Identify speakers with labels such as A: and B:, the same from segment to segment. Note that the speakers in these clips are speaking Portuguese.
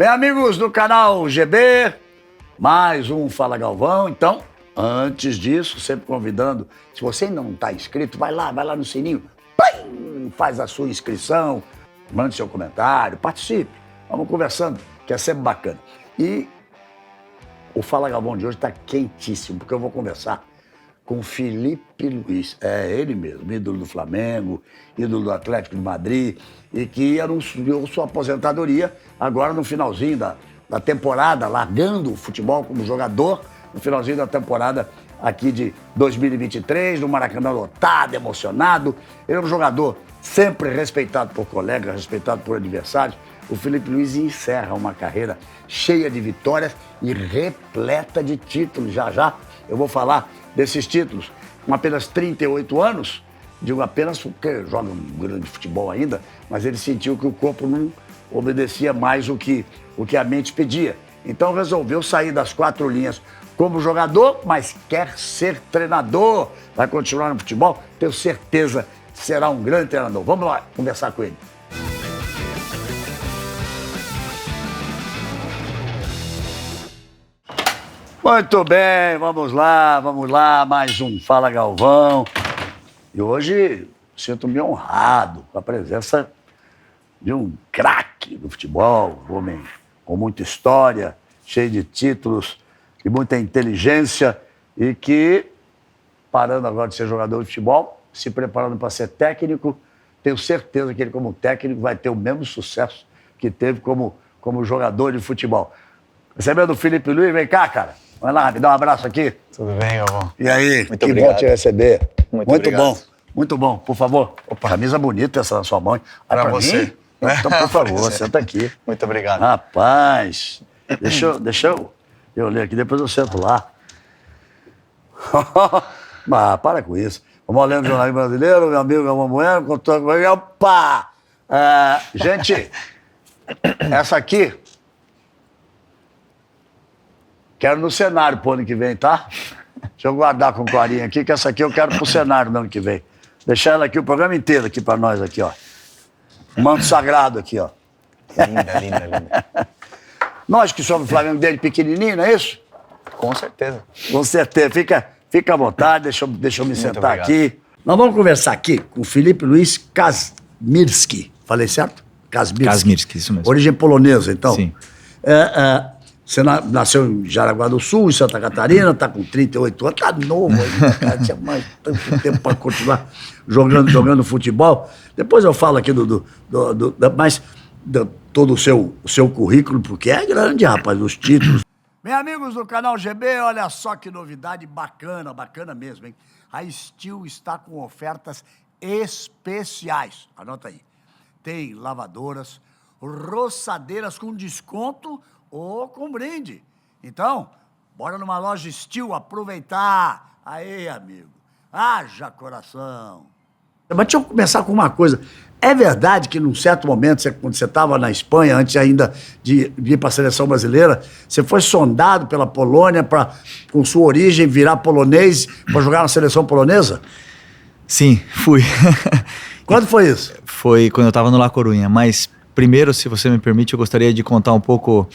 A: Bem, amigos do canal GB, mais um Fala Galvão. Então, antes disso, sempre convidando, se você ainda não está inscrito, vai lá no sininho, faz a sua inscrição, mande seu comentário, participe, vamos conversando, que é sempre bacana. E o Fala Galvão de hoje está quentíssimo, porque eu vou conversar com o Filipe Luiz, ele mesmo, ídolo do Flamengo, ídolo do Atlético de Madrid, e que anunciou sua aposentadoria agora no finalzinho da temporada, largando o futebol como jogador, no finalzinho da temporada aqui de 2023, no Maracanã lotado, emocionado. Ele é um jogador sempre respeitado por colegas, respeitado por adversários. O Filipe Luiz encerra uma carreira cheia de vitórias e repleta de títulos. Já eu vou falar desses títulos. Com apenas 38 anos, digo apenas porque joga um grande futebol ainda, mas ele sentiu que o corpo não obedecia mais o que a mente pedia. Então resolveu sair das quatro linhas como jogador, mas quer ser treinador. Vai continuar no futebol, tenho certeza que será um grande treinador. Vamos lá conversar com ele. Muito bem, vamos lá, mais um Fala Galvão. E hoje sinto-me honrado com a presença de um craque do futebol, um homem com muita história, cheio de títulos e muita inteligência e que, parando agora de ser jogador de futebol, se preparando para ser técnico, tenho certeza que ele, como técnico, vai ter o mesmo sucesso que teve como jogador de futebol. Recebendo o Filipe Luiz, vem cá, cara. Vai lá, me dá um abraço aqui.
B: Tudo bem, Galvão?
A: E aí,
B: muito
A: que
B: obrigado.
A: bom te receber. Muito
B: obrigado.
A: bom, muito bom. Por favor, camisa bonita essa na sua mão.
B: Pra você.
A: Mim? Então, por favor, senta aqui.
B: Muito obrigado.
A: Rapaz, deixa eu ler aqui, depois eu sento lá. Para com isso. Vamos lendo o jornalismo brasileiro, meu amigo Galvão Bueno, contando com ele. Opa! Gente, essa aqui, quero no cenário pro ano que vem, tá? Deixa eu guardar com carinho aqui, que essa aqui eu quero pro cenário no ano que vem. Deixar ela aqui, o programa inteiro aqui pra nós aqui, ó. Manto sagrado aqui, ó.
B: Linda.
A: Nós que somos Flamengo desde pequenininho, não é isso?
B: Com certeza.
A: Com certeza. Fica à vontade, deixa eu me sentar
B: obrigado.
A: aqui. Nós vamos conversar aqui com o Filipe Luiz Kazmierski. Falei certo?
B: Kazmierski, isso mesmo.
A: Origem polonesa, então.
B: Sim.
A: Você nasceu em Jaraguá do Sul, em Santa Catarina, está com 38 anos, tá novo ainda, cara, tinha mais tanto tempo para continuar jogando futebol. Depois eu falo aqui todo o seu currículo, porque é grande, rapaz, os títulos. Bem, amigos do canal GB, olha só que novidade bacana mesmo, hein? A Steel está com ofertas especiais, anota aí. Tem lavadoras, roçadeiras com desconto ou com brinde. Então, bora numa loja Steel aproveitar. Aí, amigo, haja coração. Mas deixa eu começar com uma coisa. É verdade que num certo momento, quando você estava na Espanha, antes ainda de ir para a seleção brasileira, você foi sondado pela Polônia para, com sua origem, virar polonês para jogar na seleção polonesa?
B: Sim, fui.
A: Quando foi isso?
B: Foi quando eu estava no La Coruña, mas primeiro, se você me permite, eu gostaria de contar um pouco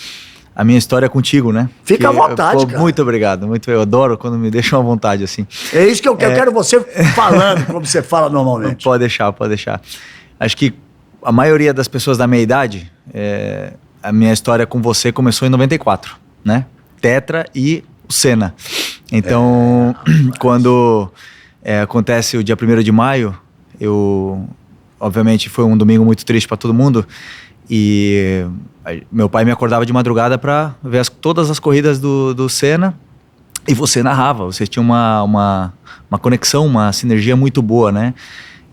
B: a minha história contigo, né?
A: Fica à vontade, cara.
B: Muito obrigado, eu adoro quando me deixam à vontade, assim.
A: É isso que eu quero você falando, como você fala normalmente.
B: Pode deixar. Acho que a maioria das pessoas da minha idade, a minha história com você começou em 94, né? Tetra e o Senna. Então, quando acontece o dia 1º de maio, obviamente foi um domingo muito triste para todo mundo e meu pai me acordava de madrugada para ver todas as corridas do Senna e você narrava, você tinha uma conexão, uma sinergia muito boa, né?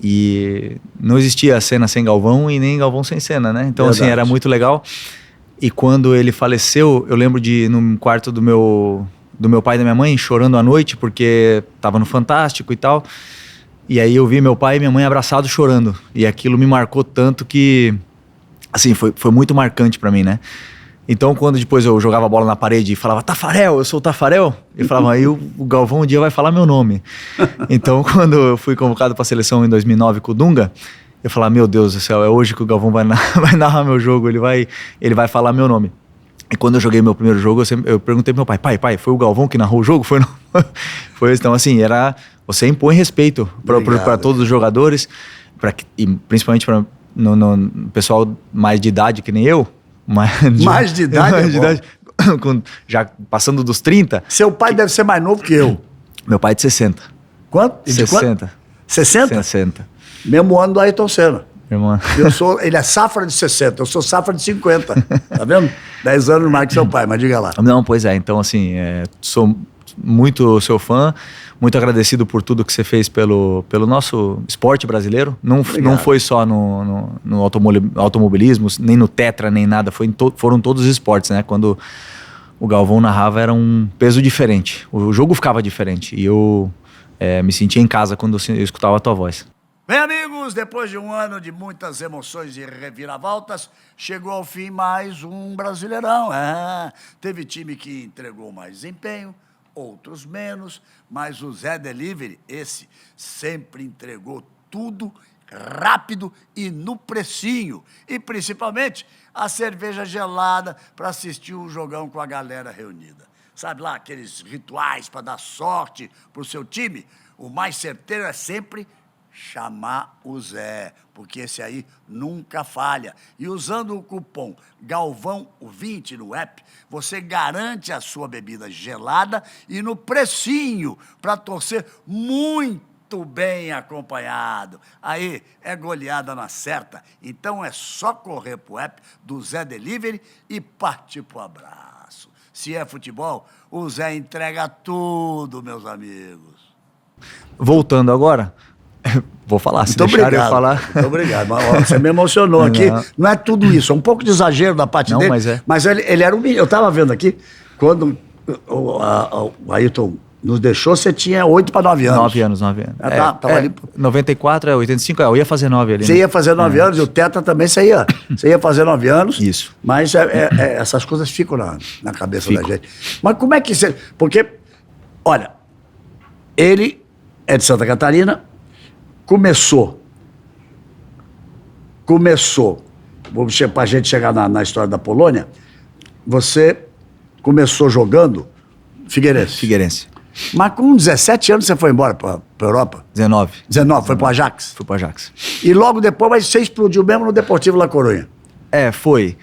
B: E não existia Senna sem Galvão e nem Galvão sem Senna, né? Então, verdade. Assim, era muito legal. E quando ele faleceu, eu lembro de no quarto do meu pai e da minha mãe chorando à noite porque tava no Fantástico e tal. E aí eu vi meu pai e minha mãe abraçados chorando. E aquilo me marcou tanto que, assim, foi muito marcante pra mim, né? Então, quando depois eu jogava a bola na parede e falava, Tafarel, eu sou o Tafarel, ele falava, aí o Galvão um dia vai falar meu nome. Então, quando eu fui convocado pra seleção em 2009 com o Dunga, eu falava, meu Deus do céu, é hoje que o Galvão vai narrar meu jogo, ele vai falar meu nome. E quando eu joguei meu primeiro jogo, eu perguntei pro meu pai, foi o Galvão que narrou o jogo? Foi, não? Foi, então assim, você impõe respeito para todos os jogadores, e principalmente para no pessoal mais de idade que nem eu.
A: Mais de idade?
B: Já passando dos 30.
A: Seu pai deve ser mais novo que eu.
B: Meu pai é de 60.
A: Quanto?
B: 60.
A: 60?
B: 60.
A: Mesmo ano do Ayrton Senna.
B: Irmã.
A: Ele é safra de 60, eu sou safra de 50. Tá vendo? 10 anos mais que seu pai, mas diga lá.
B: Não, pois é. Então, assim, sou muito seu fã, muito agradecido por tudo que você fez pelo nosso esporte brasileiro. Não foi só no automobilismo, nem no Tetra, nem nada. Foram todos os esportes, né? Quando o Galvão narrava, era um peso diferente. O jogo ficava diferente. E eu me sentia em casa quando eu escutava a tua voz.
A: Bem, amigos, depois de um ano de muitas emoções e reviravoltas, chegou ao fim mais um Brasileirão. Teve time que entregou mais desempenho, outros menos, mas o Zé Delivery, esse, sempre entregou tudo rápido e no precinho. E, principalmente, a cerveja gelada para assistir um jogão com a galera reunida. Sabe lá, aqueles rituais para dar sorte pro seu time? O mais certeiro é sempre chamar o Zé, porque esse aí nunca falha. E usando o cupom GALVÃO20 no app, você garante a sua bebida gelada e no precinho para torcer muito bem acompanhado. Aí é goleada na certa. Então é só correr pro app do Zé Delivery e partir pro abraço. Se é futebol, o Zé entrega tudo, meus amigos.
B: Voltando agora, vou falar, se deixar eu falar.
A: Muito obrigado. Você me emocionou aqui. Não é tudo isso, é um pouco de exagero da parte dele. Mas ele era um menino. Eu estava vendo aqui, quando o Ayrton nos deixou, você tinha 8 para 9 anos.
B: 9 anos.
A: Tava ali.
B: 94, 85, eu ia fazer 9 ali.
A: Você ia fazer 9 anos, e o Tetra também você ia fazer 9 anos.
B: Isso.
A: Mas essas coisas ficam na cabeça da gente. Mas como é que você... Porque, olha, ele é de Santa Catarina, começou, para a gente chegar na história da Polônia, você começou jogando Figueirense. Mas com 17 anos você foi embora para a Europa?
B: 19,
A: foi para o Ajax?
B: Fui para o Ajax.
A: E logo depois você explodiu mesmo no Deportivo La Coruña?
B: Foi.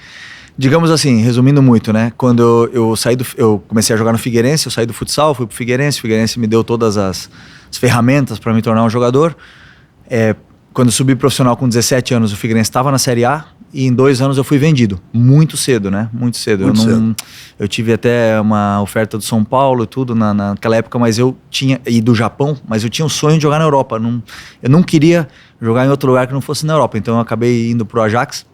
B: Digamos assim, resumindo muito, né? Quando eu comecei a jogar no Figueirense, eu saí do futsal, fui pro Figueirense. O Figueirense me deu todas as ferramentas para me tornar um jogador. Quando eu subi profissional com 17 anos, o Figueirense estava na Série A e em 2 anos eu fui vendido. Muito cedo, né? Muito cedo. Eu tive até uma oferta do São Paulo e tudo naquela época, e do Japão, mas eu tinha o sonho de jogar na Europa. Eu não queria jogar em outro lugar que não fosse na Europa. Então eu acabei indo pro Ajax.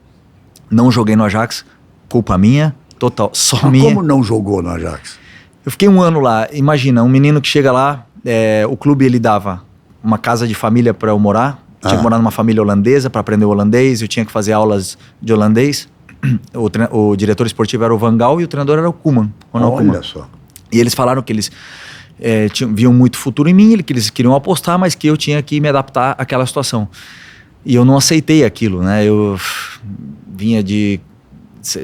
B: Não joguei no Ajax, culpa minha, total, só minha.
A: Como não jogou no Ajax?
B: Eu fiquei 1 ano lá. Imagina, um menino que chega lá, o clube ele dava uma casa de família para eu morar. Tinha que morar numa família holandesa para aprender o holandês. Eu tinha que fazer aulas de holandês. O diretor esportivo era o Van Gaal e o treinador era o Koeman.
A: Olha só.
B: E eles falaram que eles viam muito futuro em mim, que eles queriam apostar, mas que eu tinha que me adaptar àquela situação. E eu não aceitei aquilo, né? Eu vinha de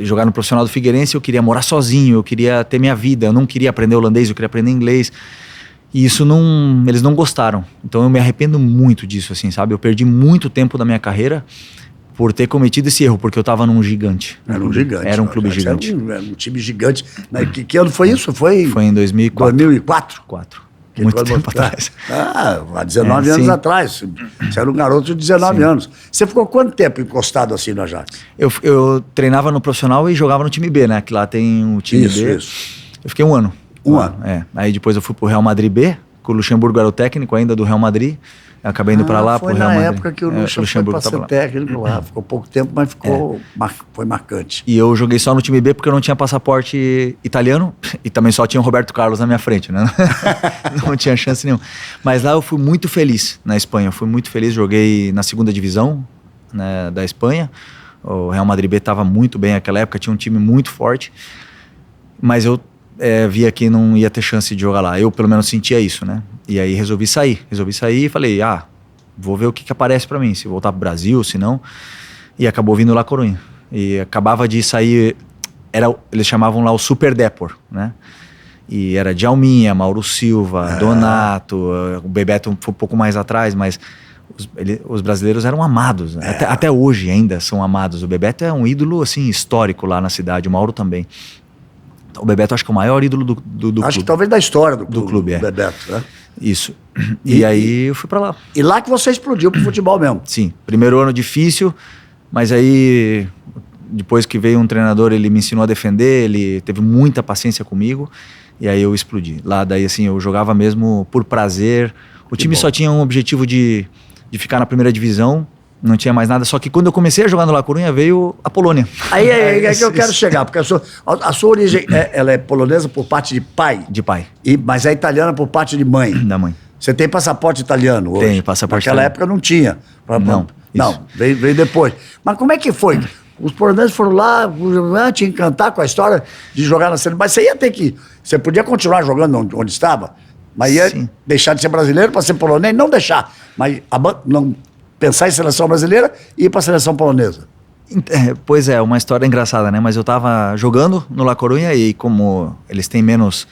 B: jogar no profissional do Figueirense, eu queria morar sozinho, eu queria ter minha vida, eu não queria aprender holandês, eu queria aprender inglês. E isso eles não gostaram. Então eu me arrependo muito disso, assim, sabe? Eu perdi muito tempo da minha carreira por ter cometido esse erro, porque eu tava num gigante.
A: Era um gigante.
B: Era um clube gigante.
A: Era um time gigante. Que ano foi isso? Foi
B: em 2004.
A: 2004?
B: 4. Muito tempo atrás.
A: Há 19 anos atrás. Você era um garoto de 19 anos. Você ficou quanto tempo encostado assim no Ajax?
B: Eu treinava no profissional e jogava no time B, né? Que lá tem o time B.
A: Isso.
B: Eu fiquei 1 ano.
A: Um ano.
B: Aí depois eu fui pro Real Madrid B, que o Luxemburgo era o técnico ainda do Real Madrid. Eu acabei indo pra lá pro Real Madrid.
A: Foi na época que o Luxemburgo foi pra ser técnico lá. Ficou pouco tempo, mas foi marcante.
B: E eu joguei só no time B porque eu não tinha passaporte italiano e também só tinha o Roberto Carlos na minha frente, né? Não tinha chance nenhuma. Mas lá eu fui muito feliz na Espanha. Eu fui muito feliz, joguei na 2ª divisão, né, da Espanha. O Real Madrid B estava muito bem naquela época, tinha um time muito forte. Mas eu via que não ia ter chance de jogar lá. Eu, pelo menos, sentia isso, né? E aí resolvi sair e falei, vou ver o que aparece pra mim, se voltar pro Brasil, se não. E acabou vindo La Coruña. E acabava de sair eles chamavam lá o Super Depor, né? E era Djalminha, Mauro Silva, Donato, o Bebeto foi um pouco mais atrás, mas os brasileiros eram amados, né? Até hoje ainda são amados. O Bebeto é um ídolo, assim, histórico lá na cidade, o Mauro também. O Bebeto acho que é o maior ídolo do clube.
A: Acho que talvez da história do
B: clube,
A: Bebeto, né?
B: Isso. E aí eu fui pra lá.
A: E lá que você explodiu pro futebol mesmo.
B: Sim. Primeiro ano difícil, mas aí depois que veio um treinador, ele me ensinou a defender, ele teve muita paciência comigo, e aí eu explodi. Lá daí, assim, eu jogava mesmo por prazer. O time só tinha um objetivo de ficar na primeira divisão, não tinha mais nada. Só que quando eu comecei a jogar no La Coruña, veio a Polônia.
A: Aí é que eu quero chegar, porque a sua origem, ela é polonesa por parte de pai?
B: De pai.
A: Mas é italiana por parte de mãe?
B: Da mãe.
A: Você tem passaporte italiano hoje?
B: Tenho passaporte
A: Naquela
B: italiano.
A: época não tinha.
B: Não,
A: veio depois. Mas como é que foi? Os poloneses foram lá te encantar com a história de jogar na seleção. Mas você ia ter que... Você podia continuar jogando onde estava, mas ia deixar de ser brasileiro para ser polonês? Não deixar, mas não pensar em seleção brasileira e ir para a seleção polonesa.
B: Pois é, uma história engraçada, né? Mas eu tava jogando no La Coruña e como eles têm menos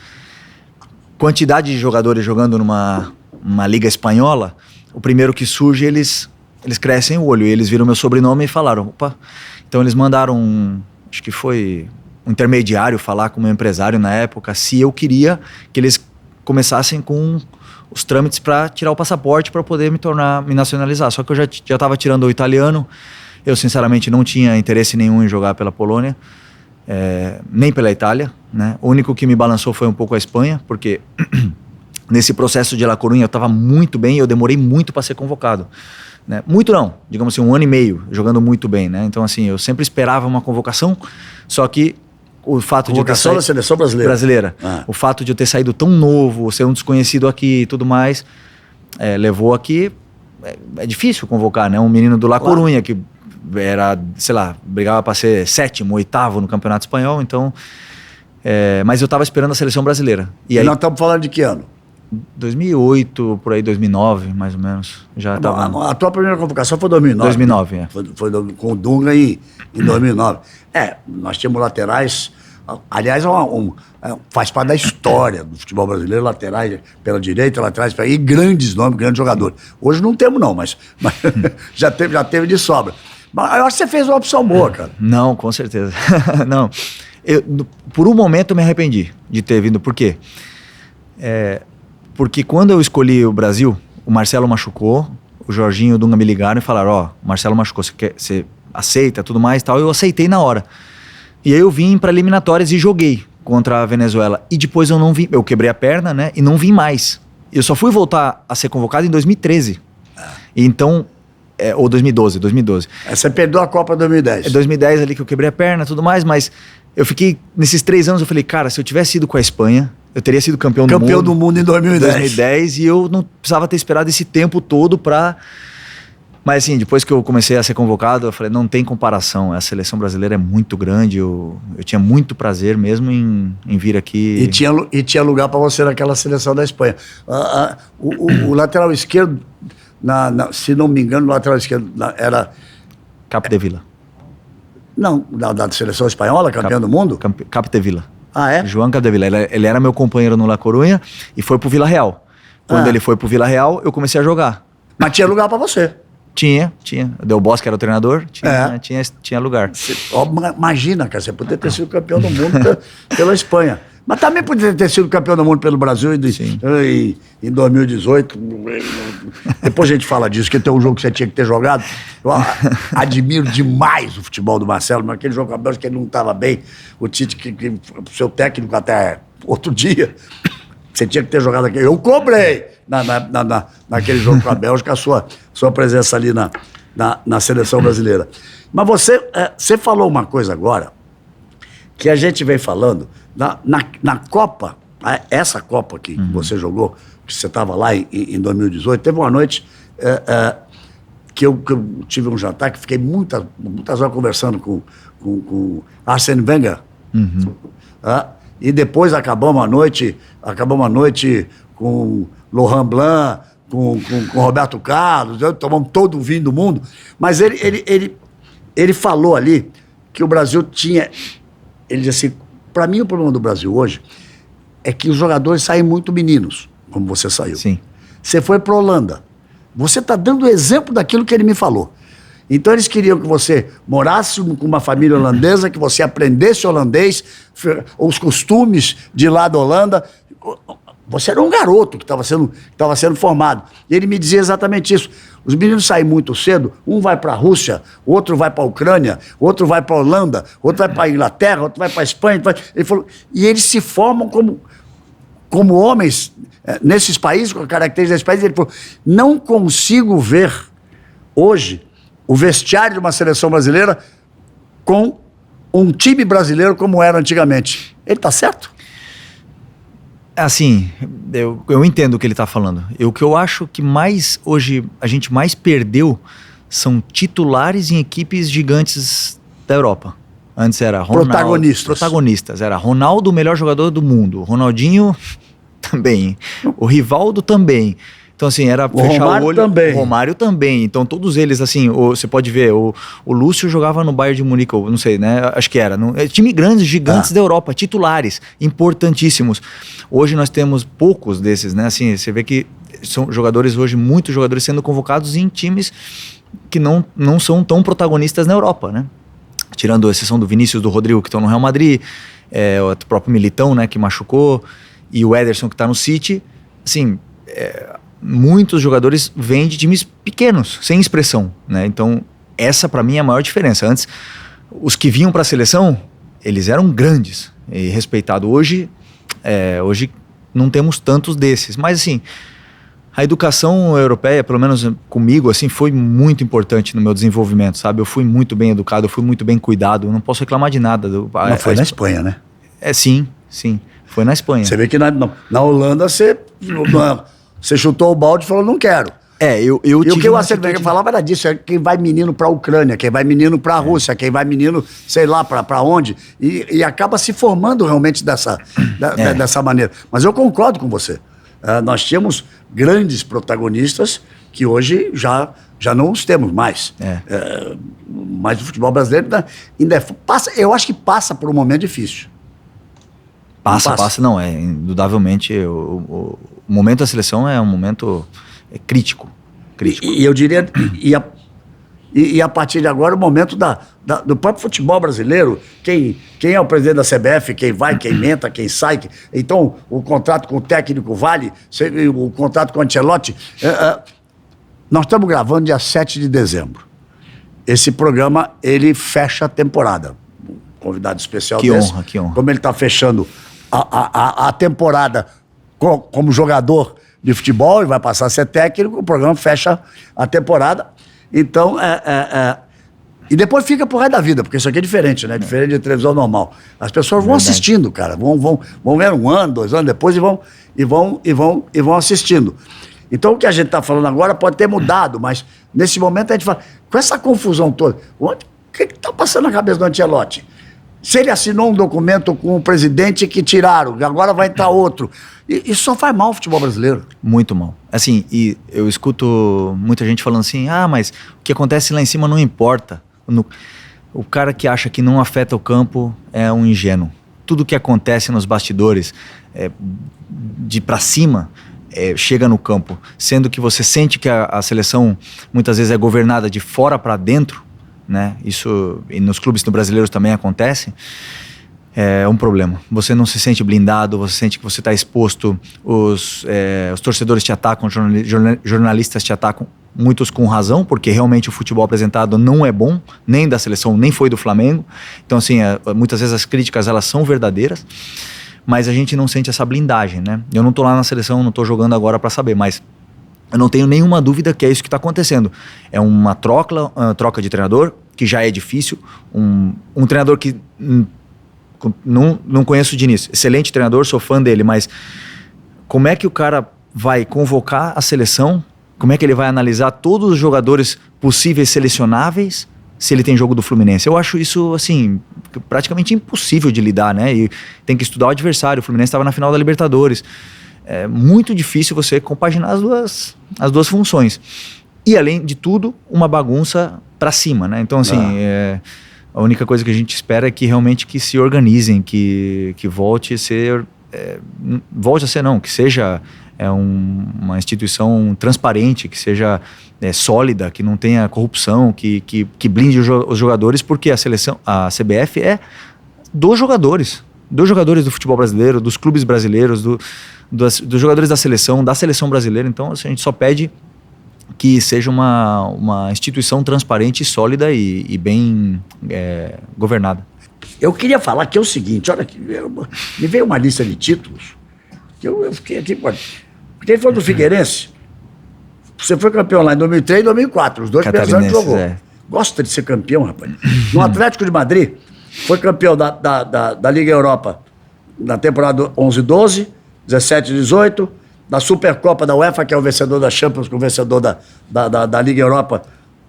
B: quantidade de jogadores jogando numa liga espanhola, o primeiro que surge, eles crescem o olho. E eles viram meu sobrenome e falaram, opa... Então eles mandaram, acho que foi um intermediário falar com o meu empresário na época, se eu queria que eles começassem com os trâmites para tirar o passaporte para poder me nacionalizar. Só que eu já estava tirando o italiano, eu sinceramente não tinha interesse nenhum em jogar pela Polônia, nem pela Itália, né? O único que me balançou foi um pouco a Espanha, porque nesse processo de La Coruña eu estava muito bem e eu demorei muito para ser convocado. Né? Muito não, digamos assim, 1 ano e meio jogando muito bem, né? Então assim, eu sempre esperava uma convocação, só que o fato de eu ter
A: saído da seleção brasileira.
B: O fato de eu ter saído tão novo, ser um desconhecido aqui e tudo mais, levou aqui, é difícil convocar, né? Um menino do La Coruña que era, sei lá, brigava para ser 7º, 8º no Campeonato Espanhol, então, mas eu tava esperando a seleção brasileira.
A: E aí, nós estamos falando de que ano?
B: 2008, por aí, 2009, mais ou menos. Já tava...
A: A tua primeira convocação foi em 2009.
B: 2009,
A: né? Foi com o Dunga em 2009. Nós tínhamos laterais... Aliás, faz parte da história do futebol brasileiro, laterais pela direita, laterais e grandes nomes, grandes jogadores. Hoje não temos não, mas já teve de sobra. Mas eu acho que você fez uma opção boa, cara.
B: Não, com certeza. Não. Por um momento eu me arrependi de ter vindo. Por quê? Porque quando eu escolhi o Brasil, o Marcelo machucou, o Jorginho e o Dunga me ligaram e falaram, o Marcelo machucou, você aceita, tudo mais e tal. Eu aceitei na hora. E aí eu vim para eliminatórias e joguei contra a Venezuela. E depois eu não vim, eu quebrei a perna, né? E não vim mais. Eu só fui voltar a ser convocado em 2013. Então, ou 2012.
A: Você perdeu a Copa 2010.
B: É 2010 ali que eu quebrei a perna e tudo mais, mas eu fiquei, nesses 3 anos, eu falei, cara, se eu tivesse ido com a Espanha, eu teria sido campeão do mundo.
A: Campeão do mundo em
B: 2010 e eu não precisava ter esperado esse tempo todo pra... Mas assim, depois que eu comecei a ser convocado, eu falei, não tem comparação, a seleção brasileira é muito grande, eu tinha muito prazer mesmo em vir aqui.
A: E tinha lugar para você naquela seleção da Espanha. O lateral esquerdo, se não me engano, o lateral esquerdo era...
B: Capdevila.
A: Não, da seleção espanhola, campeão do mundo?
B: Capdevila.
A: Ah, é?
B: João Capdevila. Ele era meu companheiro no La Coruña e foi pro Vila Real. Quando ele foi pro Vila Real, eu comecei a jogar.
A: Mas tinha lugar para você?
B: Tinha. Del Bosque era o treinador, tinha lugar.
A: Imagina, cara, você poderia ter sido campeão do mundo pela Espanha. Mas também poderia ter sido campeão do mundo pelo Brasil em 2018. Depois a gente fala disso, que tem um jogo que você tinha que ter jogado. Eu admiro demais o futebol do Marcelo, mas aquele jogo com a Bélgica ele não estava bem. O Tite, seu técnico até outro dia, você tinha que ter jogado aqui. Eu cobrei naquele jogo com a Bélgica a sua presença ali na seleção brasileira. Mas você falou uma coisa agora que a gente vem falando na Copa, essa Copa que você jogou, que você estava lá em 2018, teve uma noite que eu tive um jantar que fiquei muitas horas conversando com Arsène Wenger. E depois acabamos a noite com Laurent Blanc, com Roberto Carlos, tomamos todo o vinho do mundo. Mas ele falou ali que o Brasil tinha ele diz assim, para mim o problema do Brasil hoje é que os jogadores saem muito meninos, como você saiu.
B: Sim.
A: Você foi para a Holanda. Você está dando exemplo daquilo que ele me falou. Então eles queriam que você morasse com uma família holandesa, que você aprendesse holandês, os costumes de lá da Holanda. Você era um garoto que estava sendo formado. E ele me dizia exatamente isso. Os meninos saem muito cedo, um vai para a Rússia, outro vai para a Ucrânia, outro vai para a Holanda, outro vai para a Inglaterra, outro vai para a Espanha. Ele falou, e eles se formam como homens nesses países, com a característica desses países. Ele falou, não consigo ver hoje o vestiário de uma seleção brasileira com um time brasileiro como era antigamente. Ele está certo?
B: Assim, eu entendo o que ele está falando. O que eu acho que mais hoje a gente mais perdeu são titulares em equipes gigantes da Europa. Antes era Ronaldo. Protagonistas. Era Ronaldo, o melhor jogador do mundo. Ronaldinho também. O Rivaldo também. Então, assim, era fechar o olho.
A: Também.
B: O Romário também. Então, todos eles, assim, você pode ver, o Lúcio jogava no Bayern de Munique, não sei, né? Acho que era. Time grandes, gigantes da Europa, titulares, importantíssimos. Hoje nós temos poucos desses, né? Assim, você vê que são jogadores hoje, muitos jogadores sendo convocados em times que não são tão protagonistas na Europa, né? Tirando a exceção do Vinícius, do Rodrigo, que estão no Real Madrid, o próprio Militão, né, que machucou, e o Ederson, que está no City. Assim, muitos jogadores vêm de times pequenos, sem expressão, né? Então, essa para mim é a maior diferença. Antes, os que vinham para a seleção, eles eram grandes e respeitados. Hoje não temos tantos desses. Mas, assim, a educação europeia, pelo menos comigo, assim, foi muito importante no meu desenvolvimento, sabe? Eu fui muito bem educado, eu fui muito bem cuidado, eu não posso reclamar de nada.
A: Não foi na Espanha, né?
B: Sim. Foi na Espanha.
A: Você vê que na Holanda você chutou o balde e falou, não quero.
B: E o
A: que o Arsene Wenger falava era disso, é quem vai menino para a Ucrânia, quem vai menino para a Rússia, quem vai menino, sei lá, para onde, e acaba se formando realmente dessa maneira. Mas eu concordo com você. Nós tínhamos grandes protagonistas que hoje já não os temos mais. Mas o futebol brasileiro ainda passa, eu acho que passa por um momento difícil.
B: Passa, não, indudavelmente o momento da seleção é um momento crítico.
A: E eu diria, e a partir de agora, o momento do próprio futebol brasileiro, quem é o presidente da CBF, quem vai, quem entra, quem sai. Então, o contrato com o técnico vale, o contrato com o Ancelotti. Nós estamos gravando dia 7 de dezembro. Esse programa, ele fecha a temporada. Um convidado especial
B: que honra.
A: Como ele está fechando a temporada como jogador de futebol e vai passar a ser técnico, o programa fecha a temporada. Então, e depois fica pro resto da vida, porque isso aqui é diferente, né? Diferente de televisão normal. As pessoas vão assistindo, cara. Vão ver 1 ano, 2 anos depois e vão assistindo. Então, o que a gente está falando agora pode ter mudado, mas nesse momento a gente fala, com essa confusão toda, o que está passando na cabeça do Ancelotti? Se ele assinou um documento com o presidente que tiraram, agora vai entrar outro. Isso só faz mal ao futebol brasileiro.
B: Muito mal. Assim, e eu escuto muita gente falando assim, mas o que acontece lá em cima não importa. O cara que acha que não afeta o campo é um ingênuo. Tudo que acontece nos bastidores, de pra cima, chega no campo. Sendo que você sente que a seleção muitas vezes é governada de fora para dentro, né? Isso, e nos clubes brasileiros também acontece, é um problema. Você não se sente blindado, você sente que você está exposto, os torcedores te atacam, jornalistas te atacam, muitos com razão, porque realmente o futebol apresentado não é bom, nem da seleção, nem foi do Flamengo. Então, assim, muitas vezes as críticas, elas são verdadeiras, mas a gente não sente essa blindagem, né? Eu não tô lá na seleção, não tô jogando agora para saber, mas eu não tenho nenhuma dúvida que é isso que está acontecendo. É uma troca de treinador, que já é difícil. Um treinador que não conheço o Diniz. Excelente treinador, sou fã dele, mas como é que o cara vai convocar a seleção? Como é que ele vai analisar todos os jogadores possíveis selecionáveis se ele tem jogo do Fluminense? Eu acho isso, assim, praticamente impossível de lidar, né? E tem que estudar o adversário. O Fluminense estava na final da Libertadores. É muito difícil você compaginar as duas funções. E, além de tudo, uma bagunça pra cima, né? Então, assim, A única coisa que a gente espera é que realmente que se organizem, que volte a ser... volte a ser não, que seja uma instituição transparente, que seja sólida, que não tenha corrupção, que blinde os jogadores, porque a CBF é dos jogadores do futebol brasileiro, dos clubes brasileiros, dos jogadores da seleção brasileira. Então assim, a gente só pede que seja uma instituição transparente, sólida e bem governada.
A: Eu queria falar que é o seguinte, olha aqui, me veio uma lista de títulos, que eu fiquei aqui, porque ele falou do Figueirense, você foi campeão lá em 2003 e 2004, os dois primeiros anos que jogou. Gosta de ser campeão, rapaz. No Atlético de Madrid, foi campeão da Liga Europa na temporada 11-12, 17-18, da Supercopa da UEFA, que é o vencedor da Champions, que é o vencedor da Liga Europa,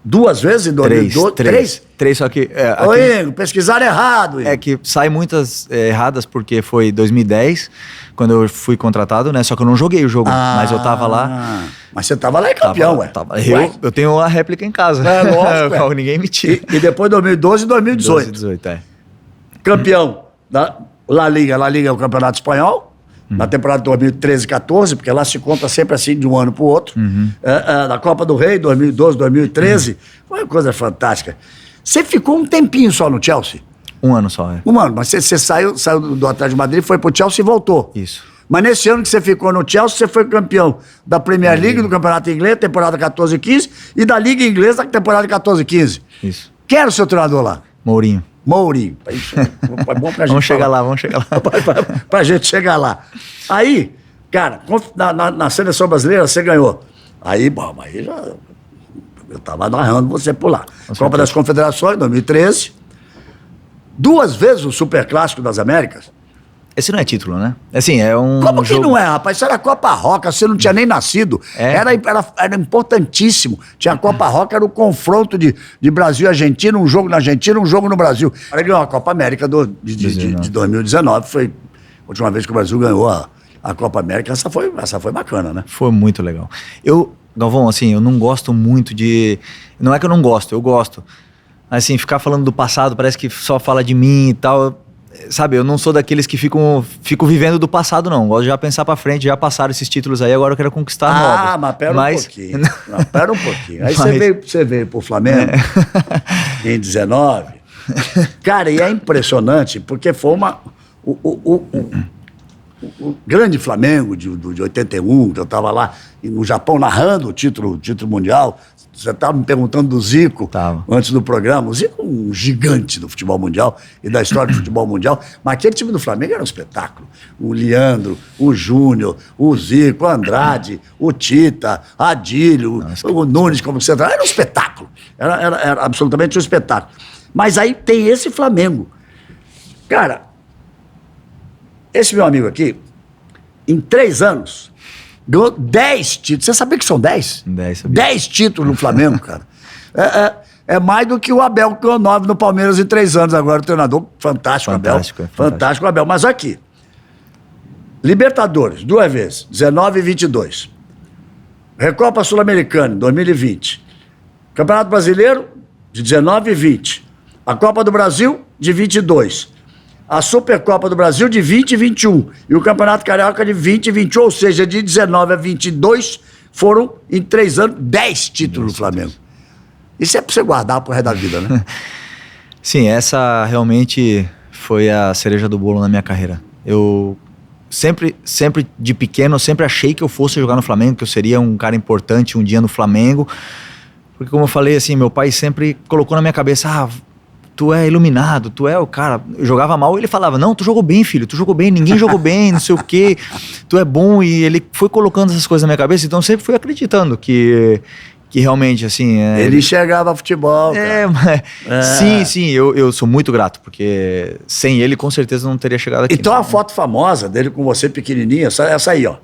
A: 2 vezes em 2012.
B: Três, só que...
A: Ô, Ingo, pesquisaram errado, Ingo.
B: É que sai muitas erradas, porque foi 2010, quando eu fui contratado, né? Só que eu não joguei o jogo, mas eu tava lá.
A: Mas você tava lá e campeão,
B: eu tenho a réplica em casa.
A: Lógico,
B: ninguém me tira.
A: E depois 2012 e 2018.
B: 2018,
A: Campeão da La Liga é o campeonato espanhol, na temporada 2013 e 14, porque lá se conta sempre assim de um ano para o outro. Na Copa do Rei, 2012, 2013, foi uma coisa fantástica. Você ficou um tempinho só no Chelsea?
B: 1 ano só,
A: Um ano, mas você saiu do Atlético de Madrid, foi pro Chelsea e voltou.
B: Isso.
A: Mas nesse ano que você ficou no Chelsea, você foi campeão da Premier League, do Campeonato Inglês, temporada 14 e 15, e da Liga Inglesa, temporada 14 e 15.
B: Isso.
A: Quem era o seu treinador lá?
B: Mourinho.
A: Isso é bom pra gente
B: Vamos chegar lá.
A: pra gente chegar lá. Aí, cara, na seleção brasileira você ganhou. Aí já... Eu tava narrando você por lá. Copa das Confederações, 2013. 2 vezes o Superclássico das Américas.
B: Esse não é título, né? Assim, é um
A: Como que
B: jogo...
A: não é, rapaz? Isso era Copa Roca, você não tinha nem nascido. Era importantíssimo. Tinha a Copa Roca, era o confronto de Brasil e Argentina, um jogo na Argentina, um jogo no Brasil. Aí ganhou a Copa América de 2019, foi a última vez que o Brasil ganhou a Copa América. Essa foi bacana, né?
B: Foi muito legal. Galvão, assim, eu não gosto muito de... Não é que eu não gosto, eu gosto. Assim, ficar falando do passado, parece que só fala de mim e tal... Sabe, eu não sou daqueles que fico vivendo do passado, não. Gosto de já pensar pra frente, já passaram esses títulos aí, agora eu quero conquistar novos.
A: Mas pera um pouquinho. Pera um pouquinho. Aí você veio pro Flamengo em 19. Cara, e é impressionante, porque foi o grande Flamengo de 81, que eu tava lá no Japão narrando o título mundial. Você estava me perguntando do Zico antes do programa. O Zico é um gigante do futebol mundial e da história do futebol mundial. Mas aquele time do Flamengo era um espetáculo. O Leandro, o Júnior, o Zico, o Andrade, o Tita, Adílio, o Nunes como central. Era um espetáculo. Era absolutamente um espetáculo. Mas aí tem esse Flamengo. Cara, esse meu amigo aqui, em 3 anos... ganhou 10 títulos. Você sabia que são 10?
B: 10, sabia.
A: 10 títulos no Flamengo, cara. É mais do que o Abel, que ganhou 9 no Palmeiras em 3 anos. Agora o treinador, fantástico, Abel. Fantástico, Abel. Mas aqui, Libertadores, 2 vezes, 19 e 22. Recopa Sul-Americana, 2020. Campeonato Brasileiro, de 19 e 20. A Copa do Brasil, de 22. A Supercopa do Brasil de 20 e 21. E o Campeonato Carioca de 20 e 21. Ou seja, de 19 a 22 foram, em 3 anos, 10 títulos do Flamengo. Isso é pra você guardar pro resto da vida, né?
B: Sim, essa realmente foi a cereja do bolo na minha carreira. Eu sempre de pequeno, eu sempre achei que eu fosse jogar no Flamengo, que eu seria um cara importante um dia no Flamengo. Porque como eu falei, assim, meu pai sempre colocou na minha cabeça, tu é iluminado, tu é o cara. Eu jogava mal e ele falava, não, tu jogou bem, filho, tu jogou bem, ninguém jogou bem, não sei o quê, tu é bom. E ele foi colocando essas coisas na minha cabeça, então eu sempre fui acreditando que realmente, assim...
A: Ele enxergava futebol, cara.
B: Sim, eu sou muito grato, porque sem ele, com certeza, não teria chegado aqui.
A: Então a foto famosa dele com você pequenininha, essa aí, ó.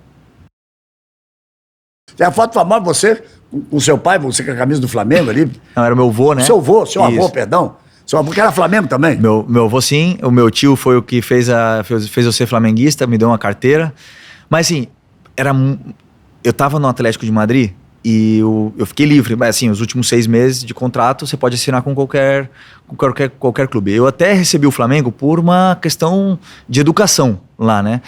A: Tem a foto famosa, você com seu pai, você com a camisa do Flamengo ali.
B: Não, era meu avô, né?
A: Seu avô, perdão. Seu avô que era Flamengo também?
B: Meu avô, sim. O meu tio foi o que fez eu ser flamenguista, me deu uma carteira. Mas, assim, eu tava no Atlético de Madrid eu fiquei livre. Mas assim, os últimos 6 meses de contrato você pode assinar com qualquer clube. Eu até recebi o Flamengo por uma questão de educação lá, né?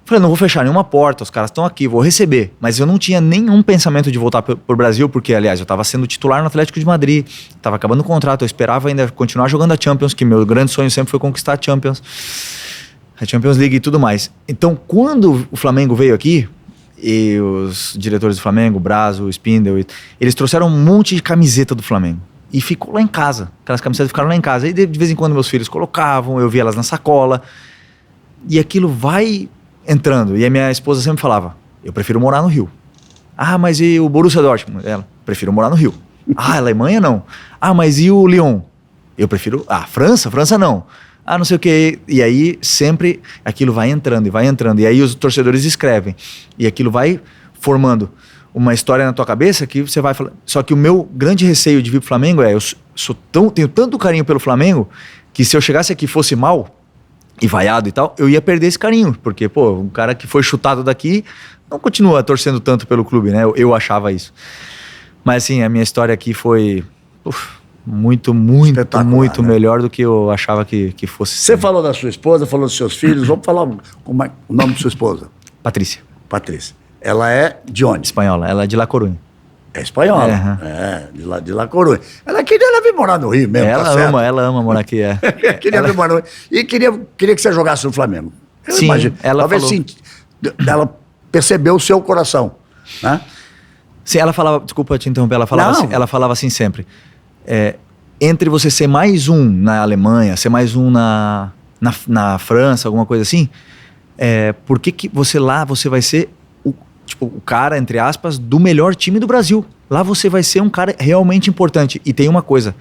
B: Falei, não vou fechar nenhuma porta, os caras estão aqui, vou receber. Mas eu não tinha nenhum pensamento de voltar pro Brasil, porque, aliás, eu estava sendo titular no Atlético de Madrid, estava acabando o contrato, eu esperava ainda continuar jogando a Champions, que meu grande sonho sempre foi conquistar a Champions League e tudo mais. Então, quando o Flamengo veio aqui, e os diretores do Flamengo, o Brazo, o Spindle, eles trouxeram um monte de camiseta do Flamengo. E ficou lá em casa, aquelas camisetas ficaram lá em casa. E de vez em quando meus filhos colocavam, eu via elas na sacola. E aquilo vai entrando. E a minha esposa sempre falava, eu prefiro morar no Rio. Ah, mas e o Borussia Dortmund? Ela, prefiro morar no Rio. Ah, a Alemanha não. Ah, mas e o Lyon? Eu prefiro... Ah, França não. Ah, não sei o quê. E aí sempre aquilo vai entrando e vai entrando. E aí os torcedores escrevem. E aquilo vai formando uma história na tua cabeça que você vai falar... Só que o meu grande receio de vir pro Flamengo é... Eu tenho tanto carinho pelo Flamengo que se eu chegasse aqui e fosse mal... e vaiado e tal, eu ia perder esse carinho, porque, pô, um cara que foi chutado daqui não continua torcendo tanto pelo clube, né? Eu achava isso. Mas, assim, a minha história aqui foi muito melhor do que eu achava que fosse.
A: Você falou da sua esposa, falou dos seus filhos, vamos falar como é o nome de sua esposa?
B: Patrícia.
A: Ela é de onde?
B: Espanhola, ela é de La Coruña.
A: É espanhola, de La Coruña. Ela queria vir morar no Rio mesmo,
B: Ela ama morar aqui,
A: queria vir morar no Rio. E queria que você jogasse no Flamengo. Eu
B: sim,
A: imagino.
B: ela
A: talvez
B: falou.
A: Sim, ela percebeu o seu coração, né?
B: Sim, ela falava, desculpa te interromper, ela falava assim sempre, entre você ser mais um na Alemanha, ser mais um na França, alguma coisa assim, por que você vai ser o cara, entre aspas, do melhor time do Brasil. Lá você vai ser um cara realmente importante. E tem uma coisa,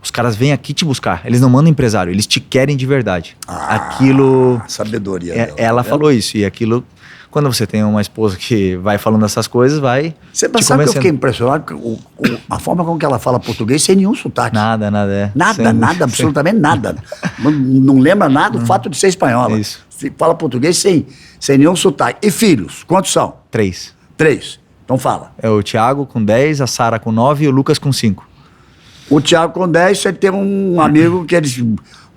B: os caras vêm aqui te buscar, eles não mandam empresário, eles te querem de verdade. Aquilo...
A: Sabedoria dela.
B: Ela falou isso, e aquilo... Quando você tem uma esposa que vai falando essas coisas, vai
A: Você sabe que eu fiquei impressionado com a forma como que ela fala português sem nenhum sotaque.
B: Nada.
A: Nada, absolutamente nada. Não lembra nada do fato de ser espanhola.
B: Isso.
A: Fala português sem nenhum sotaque. E filhos, quantos são?
B: 3.
A: 3. Então fala.
B: É o Thiago com 10, a Sara com 9 e o Lucas com 5.
A: O Thiago com 10, você tem um amigo que eles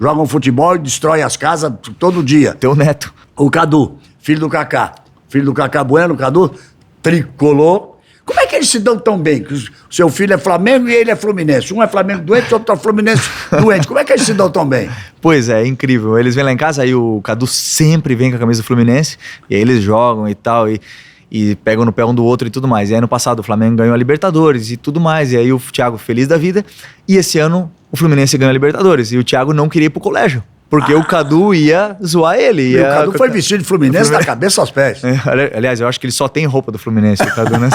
A: jogam futebol e destrói as casas todo dia.
B: Teu neto.
A: O Cadu, filho do Kaká. Filho do Kaká Bueno, o Cadu, tricolor. Como é que eles se dão tão bem? Que o seu filho é Flamengo e ele é Fluminense. Um é Flamengo doente, o outro é Fluminense doente. Como é que eles se dão tão bem?
B: Pois é incrível. Eles vêm lá em casa, aí o Cadu sempre vem com a camisa do Fluminense, e aí eles jogam e tal, e pegam no pé um do outro e tudo mais. E aí no passado o Flamengo ganhou a Libertadores e tudo mais, e aí o Thiago feliz da vida, e esse ano o Fluminense ganhou a Libertadores, e o Thiago não queria ir pro colégio. Porque o Cadu ia zoar ele.
A: O Cadu foi vestido de Fluminense da cabeça aos pés.
B: Aliás, eu acho que ele só tem roupa do Fluminense, o Cadu, né?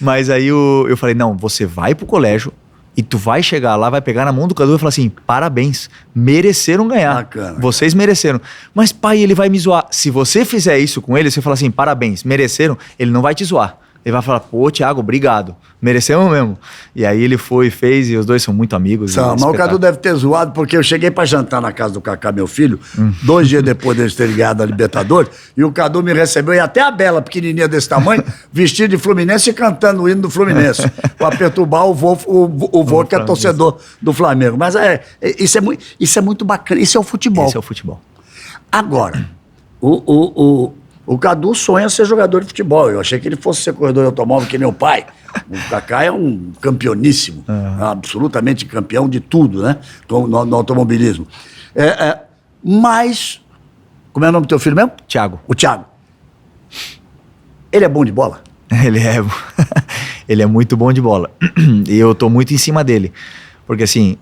B: Mas aí eu falei, não, você vai pro colégio e tu vai chegar lá, vai pegar na mão do Cadu e falar assim, parabéns, mereceram ganhar.
A: Bacana.
B: Vocês mereceram. Mas pai, ele vai me zoar. Se você fizer isso com ele, você fala assim, parabéns, mereceram, ele não vai te zoar. Ele vai falar, pô, Thiago, obrigado. Merecemos mesmo. E aí ele foi e fez, e os dois são muito amigos.
A: Mas o Cadu deve ter zoado, porque eu cheguei pra jantar na casa do Kaká, meu filho, 2 dias depois deles terem ganhado a Libertadores, e o Cadu me recebeu, e até a Bela, pequenininha desse tamanho, vestida de Fluminense e cantando o hino do Fluminense, pra perturbar o vô que é torcedor do Flamengo. Mas isso é muito bacana, isso é o futebol.
B: Esse é o futebol.
A: Agora, o Cadu sonha ser jogador de futebol. Eu achei que ele fosse ser corredor de automóvel, que nem o pai. O Kaká é um campeoníssimo, absolutamente campeão de tudo, né? No automobilismo. Mas, como é o nome do teu filho mesmo?
B: Thiago.
A: O Thiago. Ele é bom de bola?
B: Ele é muito bom de bola. E eu tô muito em cima dele. Porque assim,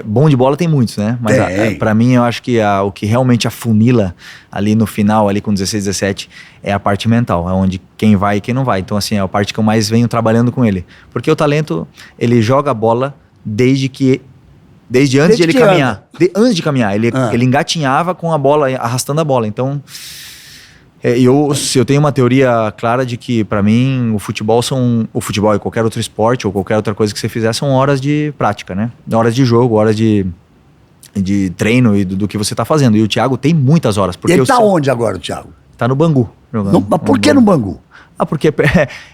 B: bom de bola tem muitos, né? Mas pra mim, eu acho que o que realmente afunila ali no final, ali com 16, 17, é a parte mental. É onde quem vai e quem não vai. Então assim, é a parte que eu mais venho trabalhando com ele. Porque o talento, ele joga a bola desde antes de ele caminhar. Antes de caminhar. Ele engatinhava com a bola, arrastando a bola. Então... eu tenho uma teoria clara de que, pra mim, o futebol e qualquer outro esporte ou qualquer outra coisa que você fizer são horas de prática, né? Horas de jogo, horas de treino e do que você tá fazendo. E o Thiago tem muitas horas. Porque
A: ele tá onde agora, o Thiago?
B: Tá no Bangu. Jogando.
A: Mas por que no Bangu?
B: Porque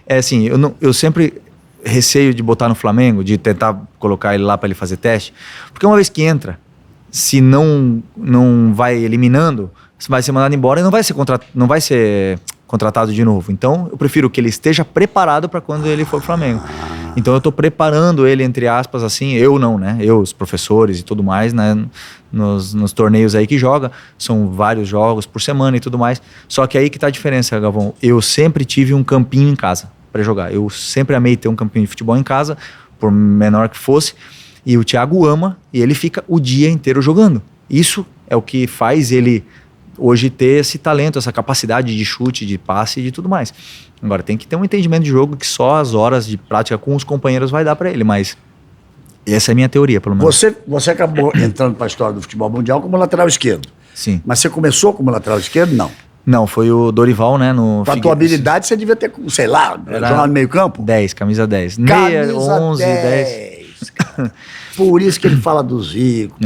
B: assim, eu sempre receio de botar no Flamengo, de tentar colocar ele lá para ele fazer teste, porque uma vez que entra, se não vai eliminando, você vai ser mandado embora e não vai ser contratado de novo. Então, eu prefiro que ele esteja preparado para quando ele for pro Flamengo. Então, eu tô preparando ele, entre aspas, assim, eu não, né? Eu, os professores e tudo mais, né? Nos torneios aí que joga, são vários jogos por semana e tudo mais. Só que aí que tá a diferença, Galvão. Eu sempre tive um campinho em casa para jogar. Eu sempre amei ter um campinho de futebol em casa, por menor que fosse. E o Thiago ama e ele fica o dia inteiro jogando. Isso é o que faz ele hoje ter esse talento, essa capacidade de chute, de passe e de tudo mais. Agora, tem que ter um entendimento de jogo que só as horas de prática com os companheiros vai dar para ele, mas essa é a minha teoria, pelo menos.
A: Você acabou entrando para a história do futebol mundial como lateral esquerdo.
B: Sim.
A: Mas você começou como lateral esquerdo? Não.
B: Não, foi o Dorival, né?
A: Pra tua habilidade, você devia ter, sei lá, jogar no meio campo?
B: 10, camisa 10. Meia, 11, 10.
A: Cara. Por isso que ele fala do Zico.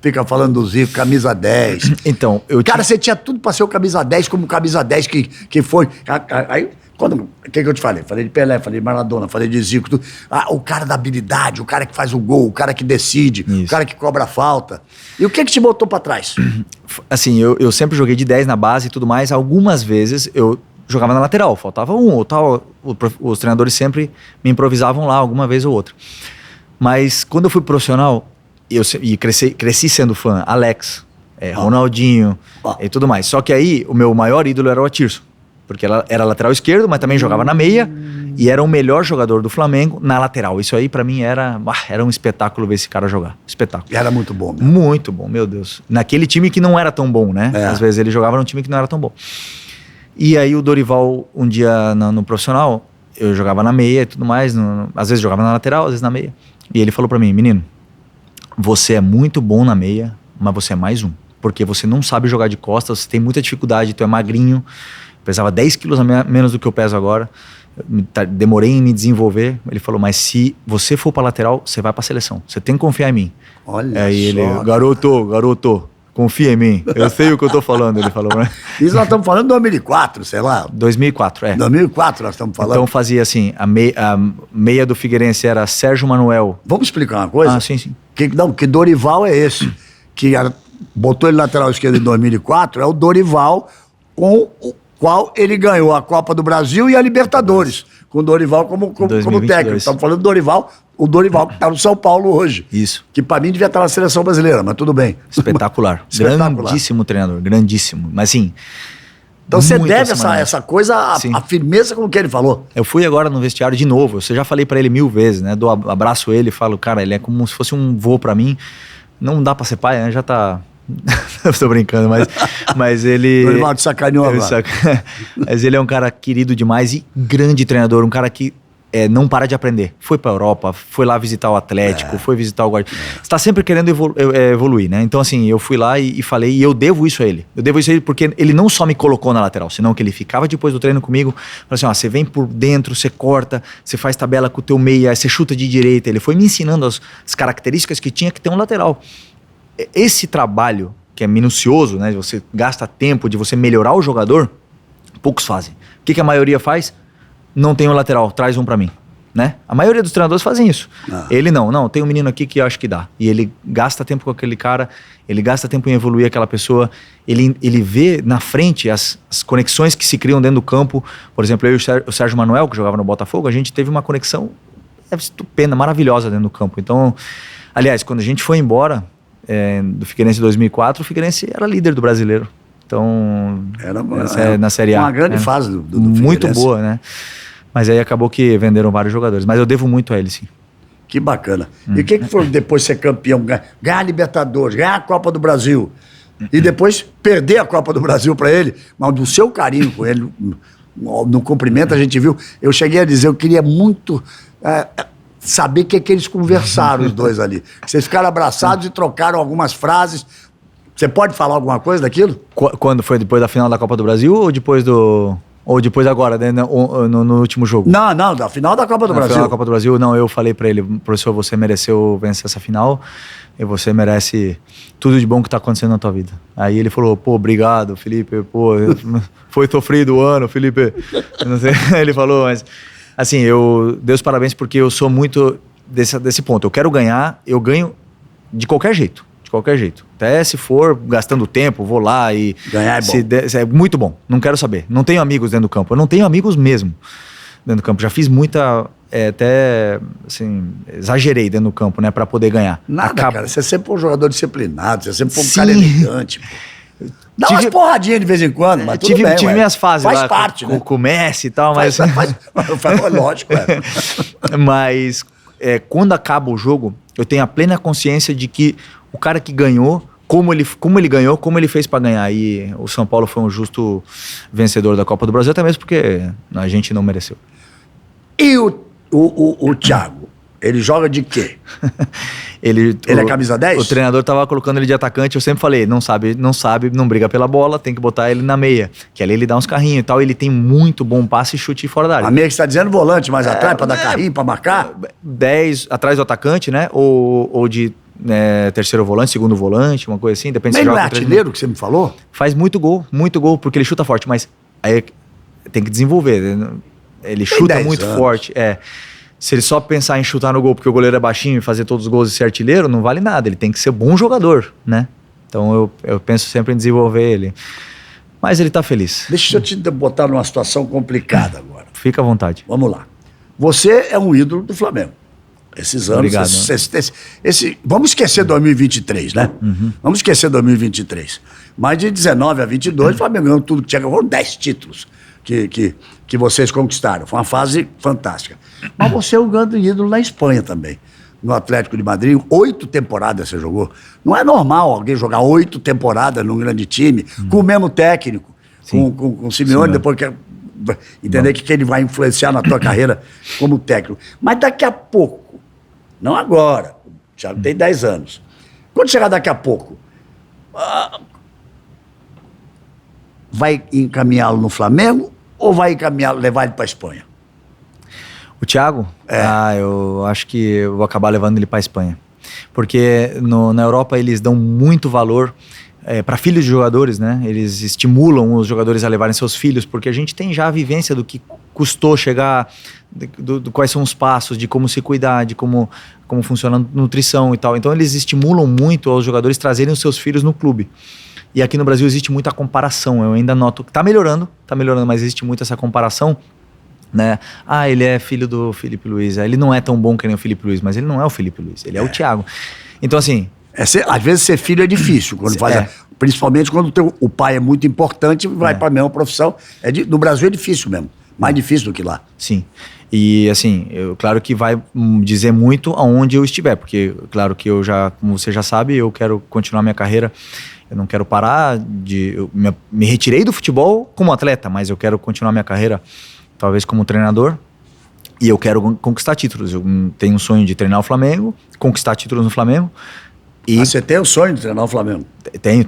A: Fica falando do Zico, camisa 10.
B: Então,
A: Cara, você tinha tudo pra ser o camisa 10, como camisa 10 que foi. Aí, o que eu te falei? Falei de Pelé, falei de Maradona, falei de Zico. Tudo. O cara da habilidade, o cara que faz o gol, o cara que decide, o cara que cobra a falta. E o que te botou pra trás?
B: Assim, eu sempre joguei de 10 na base e tudo mais. Algumas vezes eu jogava na lateral, faltava um ou tal. Os treinadores sempre me improvisavam lá, alguma vez ou outra. Mas quando eu fui profissional, e cresci sendo fã, Alex, Ronaldinho e tudo mais. Só que aí o meu maior ídolo era o Atirson, porque ela era lateral esquerdo, mas também jogava na meia e era o melhor jogador do Flamengo na lateral. Isso aí pra mim era um espetáculo ver esse cara jogar. Espetáculo.
A: Era muito bom mesmo.
B: Muito bom, meu Deus. Naquele time que não era tão bom, né? Às vezes ele jogava num time que não era tão bom. E aí o Dorival, um dia no profissional, eu jogava na meia e tudo mais, às vezes jogava na lateral, às vezes na meia. E ele falou pra mim, menino, você é muito bom na meia, mas você é mais um. Porque você não sabe jogar de costas, você tem muita dificuldade, tu é magrinho, pesava 10 quilos a menos do que eu peso agora, demorei em me desenvolver. Ele falou, mas se você for pra lateral, você vai pra seleção, você tem que confiar em mim.
A: Olha
B: aí
A: só.
B: ele, garoto, confia em mim, eu sei o que eu tô falando, ele falou, né?
A: Isso nós estamos falando de 2004, sei lá.
B: 2004,
A: 2004 nós estamos falando.
B: Então fazia assim, a meia do Figueirense era Sérgio Manuel.
A: Vamos explicar uma coisa?
B: Sim.
A: Que Dorival é esse, que botou ele lateral esquerdo em 2004, é o Dorival com o qual ele ganhou a Copa do Brasil e a Libertadores, com o Dorival como técnico. Estamos falando do Dorival, o Dorival que está no São Paulo hoje.
B: Isso.
A: Que para mim devia estar na seleção brasileira, mas tudo bem.
B: Espetacular. Grandíssimo treinador, grandíssimo. Mas assim...
A: Então você deve essa coisa à firmeza com o que ele falou.
B: Eu fui agora no vestiário de novo, eu já falei pra ele 1000 vezes, né? Abraço ele e falo, cara, ele é como se fosse um vô pra mim. Não dá pra ser pai, né? Já tá... Estou brincando, mas ele...
A: Dorival te sacaneou agora.
B: Mas ele é um cara querido demais e grande treinador, um cara que não para de aprender. Foi pra Europa, foi lá visitar o Atlético, foi visitar o Guardiões. Você tá sempre querendo evoluir, né? Então, assim, eu fui lá e falei, e eu devo isso a ele. Eu devo isso a ele porque ele não só me colocou na lateral, senão que ele ficava depois do treino comigo, falou assim, você vem por dentro, você corta, você faz tabela com o teu meia, você chuta de direita. Ele foi me ensinando as características que tinha que ter um lateral. Esse trabalho, que é minucioso, né? Você gasta tempo de você melhorar o jogador, poucos fazem. O que a maioria faz? Não tem um lateral, traz um pra mim, né? A maioria dos treinadores fazem isso. Ele não, tem um menino aqui que eu acho que dá. E ele gasta tempo com aquele cara, ele gasta tempo em evoluir aquela pessoa, ele vê na frente as conexões que se criam dentro do campo. Por exemplo, eu e o Sérgio Manuel, que jogava no Botafogo, a gente teve uma conexão estupenda, maravilhosa dentro do campo. Então, aliás, quando a gente foi embora do Figueirense em 2004, o Figueirense era líder do brasileiro. Então, era na Série A.
A: Uma grande fase do
B: Figueirense. Muito boa, né? Mas aí acabou que venderam vários jogadores. Mas eu devo muito a ele, sim.
A: Que bacana. E o que foi depois ser campeão? Ganhar a Libertadores, ganhar a Copa do Brasil. E depois perder a Copa do Brasil para ele. Mas do seu carinho com ele, no cumprimento a gente viu. Eu cheguei a dizer, eu queria muito saber o que eles conversaram, os dois ali. Vocês ficaram abraçados e trocaram algumas frases. Você pode falar alguma coisa daquilo?
B: Quando foi? Depois da final da Copa do Brasil ou depois do... Ou depois agora, né, no último jogo?
A: Não, da final da Copa do Brasil.
B: Final da Copa do Brasil, não, eu falei pra ele, professor, você mereceu vencer essa final e você merece tudo de bom que tá acontecendo na tua vida. Aí ele falou, pô, obrigado, Felipe, pô, foi sofrido o ano, Felipe. Não sei, ele falou, mas assim, eu dei os parabéns porque eu sou muito desse ponto. Eu quero ganhar, eu ganho de qualquer jeito. De qualquer jeito. Até se for gastando tempo, vou lá e...
A: Ganhar é bom.
B: É muito bom. Não quero saber. Não tenho amigos dentro do campo. Eu não tenho amigos mesmo dentro do campo. Já fiz muita... até, assim, exagerei dentro do campo, né? Pra poder ganhar.
A: Nada, cara. Você sempre foi um jogador disciplinado. Você sempre foi um
B: Sim.
A: cara elegante, pô. Dá umas porradinhas de vez em quando, mas tudo bem,
B: tive minhas fases
A: faz
B: lá
A: parte, né?
B: com o Messi e tal, mas...
A: Lógico, é.
B: Mas quando acaba o jogo, eu tenho a plena consciência de que o cara que ganhou, como ele ganhou, como ele fez pra ganhar. E o São Paulo foi um justo vencedor da Copa do Brasil, até mesmo porque a gente não mereceu.
A: E o Thiago, ele joga de quê? Ele é camisa 10?
B: O treinador tava colocando ele de atacante, eu sempre falei, não sabe, não briga pela bola, tem que botar ele na meia, que ali ele dá uns carrinhos e tal, ele tem muito bom passe e chute fora da área.
A: A meia que você tá dizendo volante mais atrás, pra dar carrinho, pra marcar?
B: 10 atrás do atacante, né? Ou de terceiro volante, segundo volante, uma coisa assim, depende.
A: Mas não é artilheiro que você me falou?
B: Faz muito gol, porque ele chuta forte, mas aí tem que desenvolver, ele chuta muito forte, se ele só pensar em chutar no gol porque o goleiro é baixinho e fazer todos os gols e ser artilheiro, não vale nada, ele tem que ser bom jogador, né? Então eu penso sempre em desenvolver ele, mas ele tá feliz.
A: Deixa eu te botar numa situação complicada agora.
B: Fica à vontade.
A: Vamos lá. Você é um ídolo do Flamengo. Esses anos...
B: Obrigado.
A: Vamos esquecer 2023, né? Uhum. Vamos esquecer 2023. Mas de 19 a 22, o Flamengo ganhou tudo que tinha. Foram 10 títulos que vocês conquistaram. Foi uma fase fantástica. Mas você é um grande ídolo na Espanha também. No Atlético de Madrid, 8 temporadas você jogou. Não é normal alguém jogar 8 temporadas num grande time, com o mesmo técnico, com o Simeone, depois que... Entender que ele vai influenciar na tua carreira como técnico. Mas daqui a pouco, não agora, o Thiago tem 10 anos. Quando chegar daqui a pouco, vai encaminhá-lo no Flamengo ou vai levar ele para a Espanha?
B: O Thiago? Eu acho que eu vou acabar levando ele para a Espanha. Porque na Europa eles dão muito valor para filhos de jogadores, né? Eles estimulam os jogadores a levarem seus filhos, porque a gente tem já a vivência do que custou chegar, do quais são os passos, de como se cuidar, de como funciona a nutrição e tal. Então eles estimulam muito aos jogadores trazerem os seus filhos no clube. E aqui no Brasil existe muita comparação. Eu ainda noto que tá melhorando, mas existe muito essa comparação, né? Ele é filho do Felipe Luiz. Ele não é tão bom que nem o Felipe Luiz, mas ele não é o Felipe Luiz, ele é o Thiago. Então assim... às vezes ser filho é difícil, quando principalmente quando o pai é muito importante e vai para a mesma profissão. No Brasil é difícil mesmo, mais difícil do que lá. Sim, e assim, claro que vai dizer muito aonde eu estiver, porque claro que como você já sabe, eu quero continuar minha carreira, eu não quero parar eu me retirei do futebol como atleta, mas eu quero continuar minha carreira talvez como treinador. E eu quero conquistar títulos, eu tenho um sonho de treinar o Flamengo, conquistar títulos no Flamengo.
A: Mas você tem o sonho de treinar o Flamengo?
B: Tenho.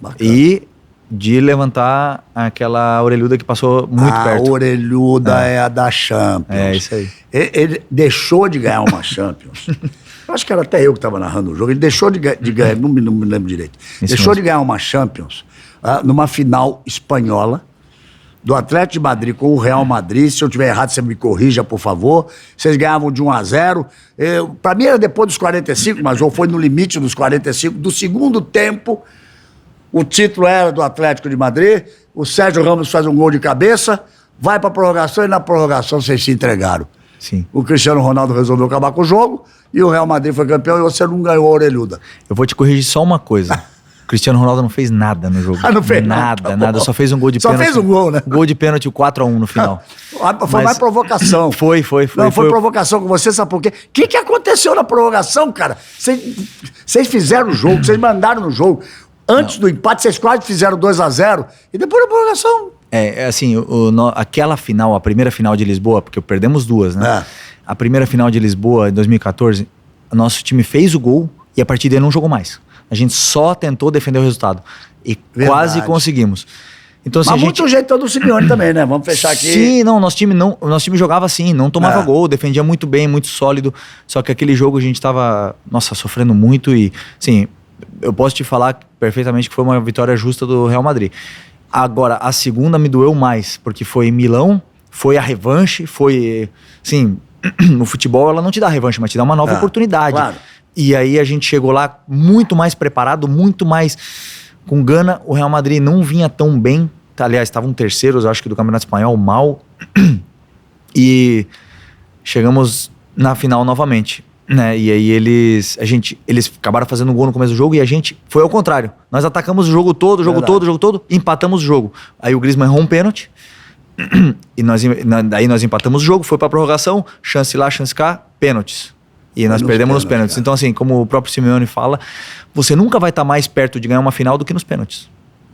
B: Bacana. E de levantar aquela orelhuda que passou muito perto.
A: A orelhuda é a da Champions.
B: É, isso aí.
A: Ele deixou de ganhar uma Champions. Eu acho que era até eu que estava narrando o jogo. Ele deixou de ganhar, não me lembro direito. Deixou de ganhar uma Champions numa final espanhola, do Atlético de Madrid com o Real Madrid. Se eu estiver errado, você me corrija, por favor. Vocês ganhavam de 1-0. Para mim era depois dos 45, mas o jogo foi no limite dos 45. Do segundo tempo, o título era do Atlético de Madrid. O Sérgio Ramos faz um gol de cabeça, vai para a prorrogação e na prorrogação vocês se entregaram.
B: Sim.
A: O Cristiano Ronaldo resolveu acabar com o jogo e o Real Madrid foi campeão e você não ganhou a orelhuda.
B: Eu vou te corrigir só uma coisa. Cristiano Ronaldo não fez nada no jogo.
A: Não fez
B: nada. Só fez um gol de pênalti.
A: Só fez um gol, né?
B: Gol de pênalti, 4-1 no final.
A: Foi mais provocação.
B: Foi.
A: Não, foi provocação com você, sabe por quê? O que aconteceu na prorrogação, cara? Vocês fizeram o jogo, vocês mandaram no jogo. Antes do empate, vocês quase fizeram 2-0. E depois da prorrogação...
B: assim, aquela final, a primeira final de Lisboa, porque perdemos duas, né? A primeira final de Lisboa, em 2014, o nosso time fez o gol e a partir daí não jogou mais. A gente só tentou defender o resultado. E quase conseguimos. Então, assim,
A: Mas muito o jeito do Simeone também, né? Vamos fechar aqui.
B: Sim, não, nosso time jogava assim, não tomava gol, defendia muito bem, muito sólido. Só que aquele jogo a gente tava, nossa, sofrendo muito e, assim, eu posso te falar perfeitamente que foi uma vitória justa do Real Madrid. Agora, a segunda me doeu mais, porque foi em Milão, foi a revanche, foi, assim, no futebol ela não te dá revanche, mas te dá uma nova oportunidade.
A: Claro.
B: E aí a gente chegou lá muito mais preparado, muito mais com gana. O Real Madrid não vinha tão bem. Aliás, estavam terceiros, acho que do Campeonato Espanhol, mal. E chegamos na final novamente, né? E aí eles acabaram fazendo um gol no começo do jogo e a gente foi ao contrário. Nós atacamos o jogo todo, e empatamos o jogo. Aí o Griezmann errou um pênalti e daí nós empatamos o jogo, foi pra prorrogação, chance lá, chance cá, pênaltis. E nós perdemos nos pênaltis. Então, assim, como o próprio Simeone fala, você nunca vai estar mais perto de ganhar uma final do que nos pênaltis.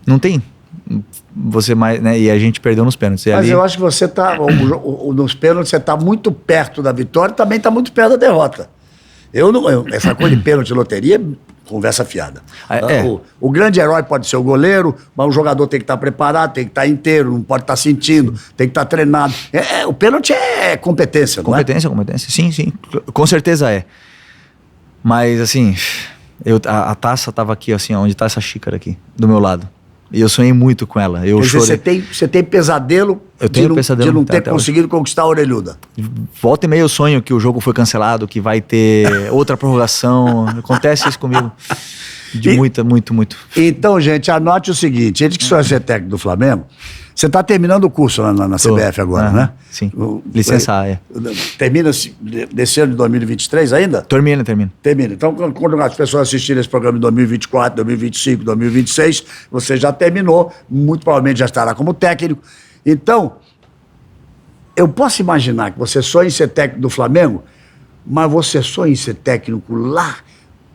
B: Não tem. Você mais, né? E a gente perdeu nos pênaltis.
A: Mas eu acho que você tá. Nos pênaltis, você tá muito perto da vitória e também tá muito perto da derrota. Essa coisa de pênalti e loteria, conversa fiada. O grande herói pode ser o goleiro, mas o jogador tem que estar preparado, tem que estar inteiro, não pode estar sentindo, tem que estar treinado. O pênalti é competência, não é?
B: Competência. Sim. Com certeza é. Mas, assim, a taça tava aqui, assim, onde tá essa xícara aqui, do meu lado. E eu sonhei muito com ela. Eu chorei.
A: Você tem pesadelo, de não ter conseguido conquistar a orelhuda.
B: Volta e meia eu sonho que o jogo foi cancelado, que vai ter outra prorrogação. Acontece isso comigo. Muito.
A: Então, gente, anote o seguinte. Antes que você vai ser técnico do Flamengo, você está terminando o curso na CBF agora, né?
B: Sim. Licença A,
A: Termina desse ano de 2023 ainda?
B: Termina.
A: Então, quando as pessoas assistirem esse programa em 2024, 2025, 2026, você já terminou, muito provavelmente já estará como técnico. Então, eu posso imaginar que você sonha em ser técnico do Flamengo, mas você sonha em ser técnico lá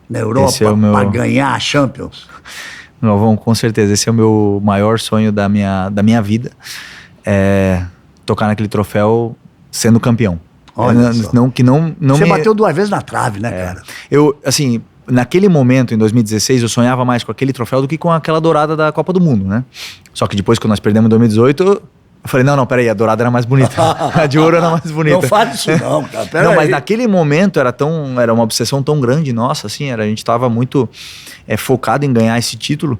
A: na Europa para ganhar a Champions?
B: Não, com certeza. Esse é o meu maior sonho da minha vida. Tocar naquele troféu sendo campeão.
A: Olha só.
B: Você
A: bateu 2 vezes na trave, né, cara?
B: Eu, assim, naquele momento, em 2016, eu sonhava mais com aquele troféu do que com aquela dourada da Copa do Mundo, né? Só que depois que nós perdemos em 2018, eu falei, não, peraí, a dourada era mais bonita. A de ouro era mais bonita.
A: Não faz isso não, cara.
B: Não, mas naquele momento era uma obsessão tão grande nossa, assim, a gente tava muito focado em ganhar esse título,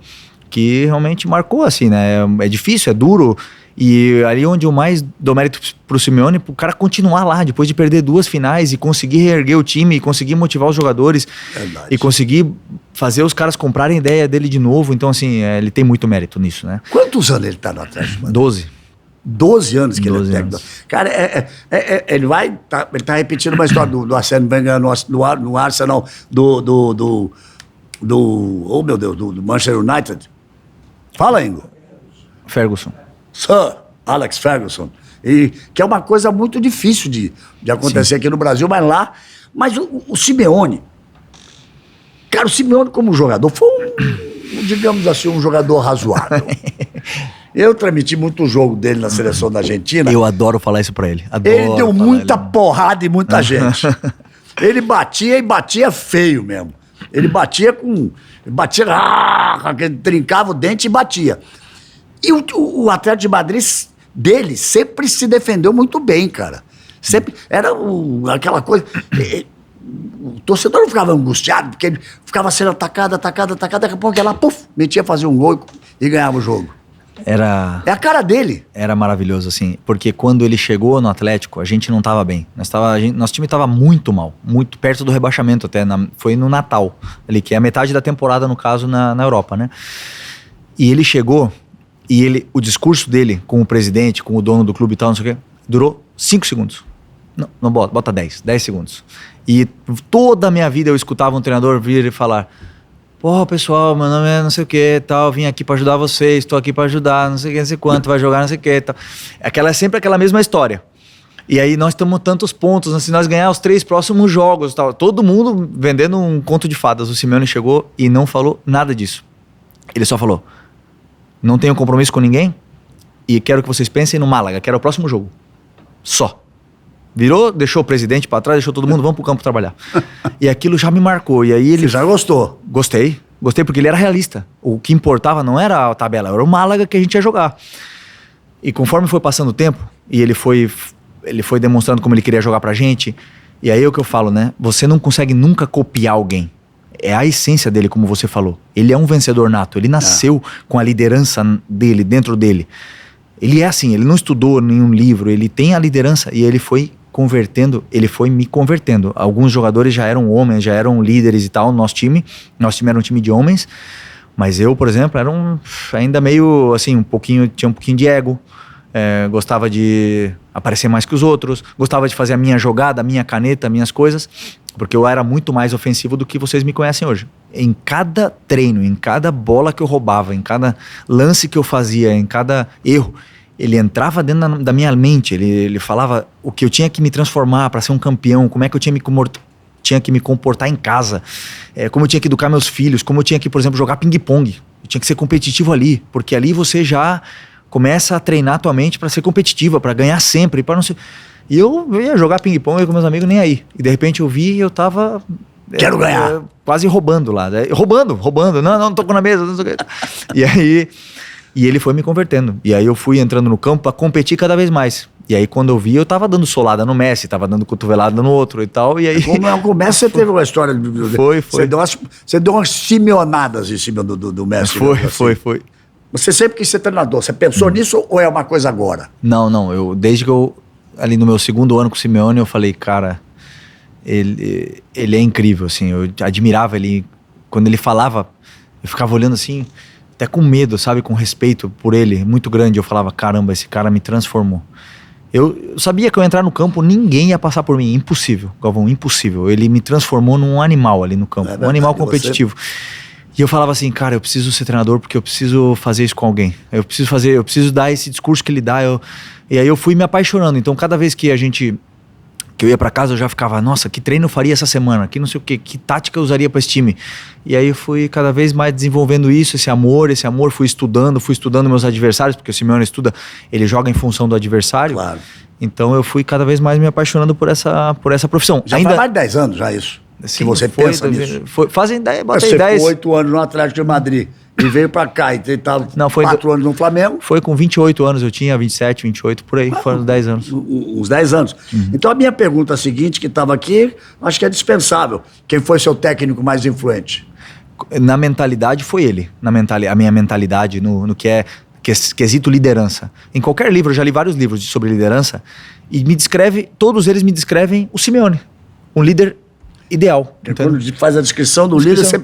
B: que realmente marcou, assim, né? É difícil, é duro. E ali onde eu mais dou mérito pro Simeone, pro cara continuar lá, depois de perder 2 finais e conseguir reerguer o time, e conseguir motivar os jogadores.
A: Verdade.
B: E conseguir fazer os caras comprarem a ideia dele de novo. Então, assim, ele tem muito mérito nisso, né?
A: Quantos anos ele tá no Atlético? 12 anos que ele é técnico. Cara, ele tá repetindo uma história do Arsène Wenger no Arsenal, do Manchester United. Fala, Ingo.
B: Ferguson.
A: Sir Alex Ferguson. E que é uma coisa muito difícil de acontecer aqui no Brasil, mas lá... Mas o Simeone... Cara, o Simeone como jogador foi digamos assim, um jogador razoável. Eu transmiti muito o jogo dele na seleção da Argentina.
B: Eu adoro falar isso pra ele.
A: Ele deu muita porrada em muita gente. Ele batia e batia feio mesmo. Ele batia trincava o dente e batia. E o Atlético de Madrid dele sempre se defendeu muito bem, cara. Sempre era aquela coisa... O torcedor não ficava angustiado, porque ele ficava sendo atacado, daqui a pouco ela, metia a fazer um gol e ganhava o jogo. É a cara dele.
B: Era maravilhoso, assim, porque quando ele chegou no Atlético, a gente não tava bem. Nosso time tava muito mal, muito perto do rebaixamento até, foi no Natal, ali, que é a metade da temporada, no caso, na Europa, né? E ele chegou, e o discurso dele com o presidente, com o dono do clube e tal, não sei o quê, durou 5 segundos. Não bota 10 segundos. E toda a minha vida eu escutava um treinador vir e falar: pô, pessoal, meu nome é não sei o que, tal, vim aqui pra ajudar vocês, tô aqui pra ajudar, não sei o que, não sei quanto, vai jogar não sei o que, tal. É sempre aquela mesma história. E aí nós estamos tantos pontos, se nós ganhar os 3 próximos jogos, tal. Todo mundo vendendo um conto de fadas. O Simeone chegou e não falou nada disso. Ele só falou: não tenho compromisso com ninguém e quero que vocês pensem no Málaga, que era o próximo jogo. Só. Virou, deixou o presidente pra trás, deixou todo mundo, vamos pro campo trabalhar. E aquilo já me marcou. E aí ele...
A: Você já gostou?
B: Gostei. Gostei porque ele era realista. O que importava não era a tabela, era o Málaga que a gente ia jogar. E conforme foi passando o tempo, e ele foi demonstrando como ele queria jogar pra gente, e aí é o que eu falo, né? Você não consegue nunca copiar alguém. É a essência dele, como você falou. Ele é um vencedor nato. Ele nasceu com a liderança dele, dentro dele. Ele é assim, ele não estudou nenhum livro, ele tem a liderança e ele foi convertendo, ele foi me convertendo. Alguns jogadores já eram homens, já eram líderes e tal, nosso time era um time de homens, mas eu, por exemplo, era ainda meio assim, tinha um pouquinho de ego, gostava de aparecer mais que os outros, gostava de fazer a minha jogada, a minha caneta, minhas coisas, porque eu era muito mais ofensivo do que vocês me conhecem hoje. Em cada treino, em cada bola que eu roubava, em cada lance que eu fazia, em cada erro, ele entrava dentro da minha mente, ele falava o que eu tinha que me transformar para ser um campeão, como é que eu tinha que me comportar em casa, como eu tinha que educar meus filhos, como eu tinha que, por exemplo, jogar ping-pong. Eu tinha que ser competitivo ali, porque ali você já começa a treinar a tua mente para ser competitiva, para ganhar sempre, para não ser... E eu ia jogar ping-pong com meus amigos nem aí. E de repente eu vi e eu tava...
A: Quero ganhar.
B: Quase roubando lá. Roubando. Não tocou na mesa. Não sei o quê. E aí... E ele foi me convertendo. E aí eu fui entrando no campo pra competir cada vez mais. E aí quando eu vi, eu tava dando solada no Messi, tava dando cotovelada no outro e tal. E aí...
A: Como Messi, você teve uma história...
B: Foi.
A: Você deu umas simeonadas em cima do Messi.
B: Foi.
A: Você sempre quis ser treinador. Você pensou nisso ou é uma coisa agora?
B: Não. Desde que eu... Ali no meu segundo ano com o Simeone, eu falei, cara... Ele é incrível, assim. Eu admirava ele. Quando ele falava, eu ficava olhando assim... Até com medo, sabe? Com respeito por ele, muito grande. Eu falava, caramba, esse cara me transformou. Eu sabia que eu ia entrar no campo, ninguém ia passar por mim. Impossível, Galvão, impossível. Ele me transformou num animal ali no campo. Um animal competitivo. E eu falava assim, cara, eu preciso ser treinador porque eu preciso fazer isso com alguém. Eu preciso dar esse discurso que ele dá. E aí eu fui me apaixonando. Então cada vez que eu ia pra casa, eu já ficava, nossa, que treino eu faria essa semana? Que não sei o quê, que tática eu usaria pra esse time? E aí eu fui cada vez mais desenvolvendo isso, esse amor, fui estudando meus adversários, porque o Simeone ele joga em função do adversário.
A: Claro.
B: Então eu fui cada vez mais me apaixonando por essa profissão.
A: Já faz mais de 10 anos já isso?
B: Sim,
A: que você pensa nisso?
B: Fazem 10,
A: botei 10. Você ficou 8 anos no Atlético de Madrid e veio pra cá e estava 4 anos no Flamengo.
B: Foi com 28 anos, eu tinha 27, 28, por aí, foram 10 anos.
A: Uns 10 anos. Uhum. Então a minha pergunta seguinte, que estava aqui, acho que é dispensável. Quem foi seu técnico mais influente?
B: Na mentalidade foi ele. A minha mentalidade no que é quesito liderança. Em qualquer livro, eu já li vários livros sobre liderança, e todos eles me descrevem o Simeone, um líder ideal.
A: Quando faz a descrição do líder, você...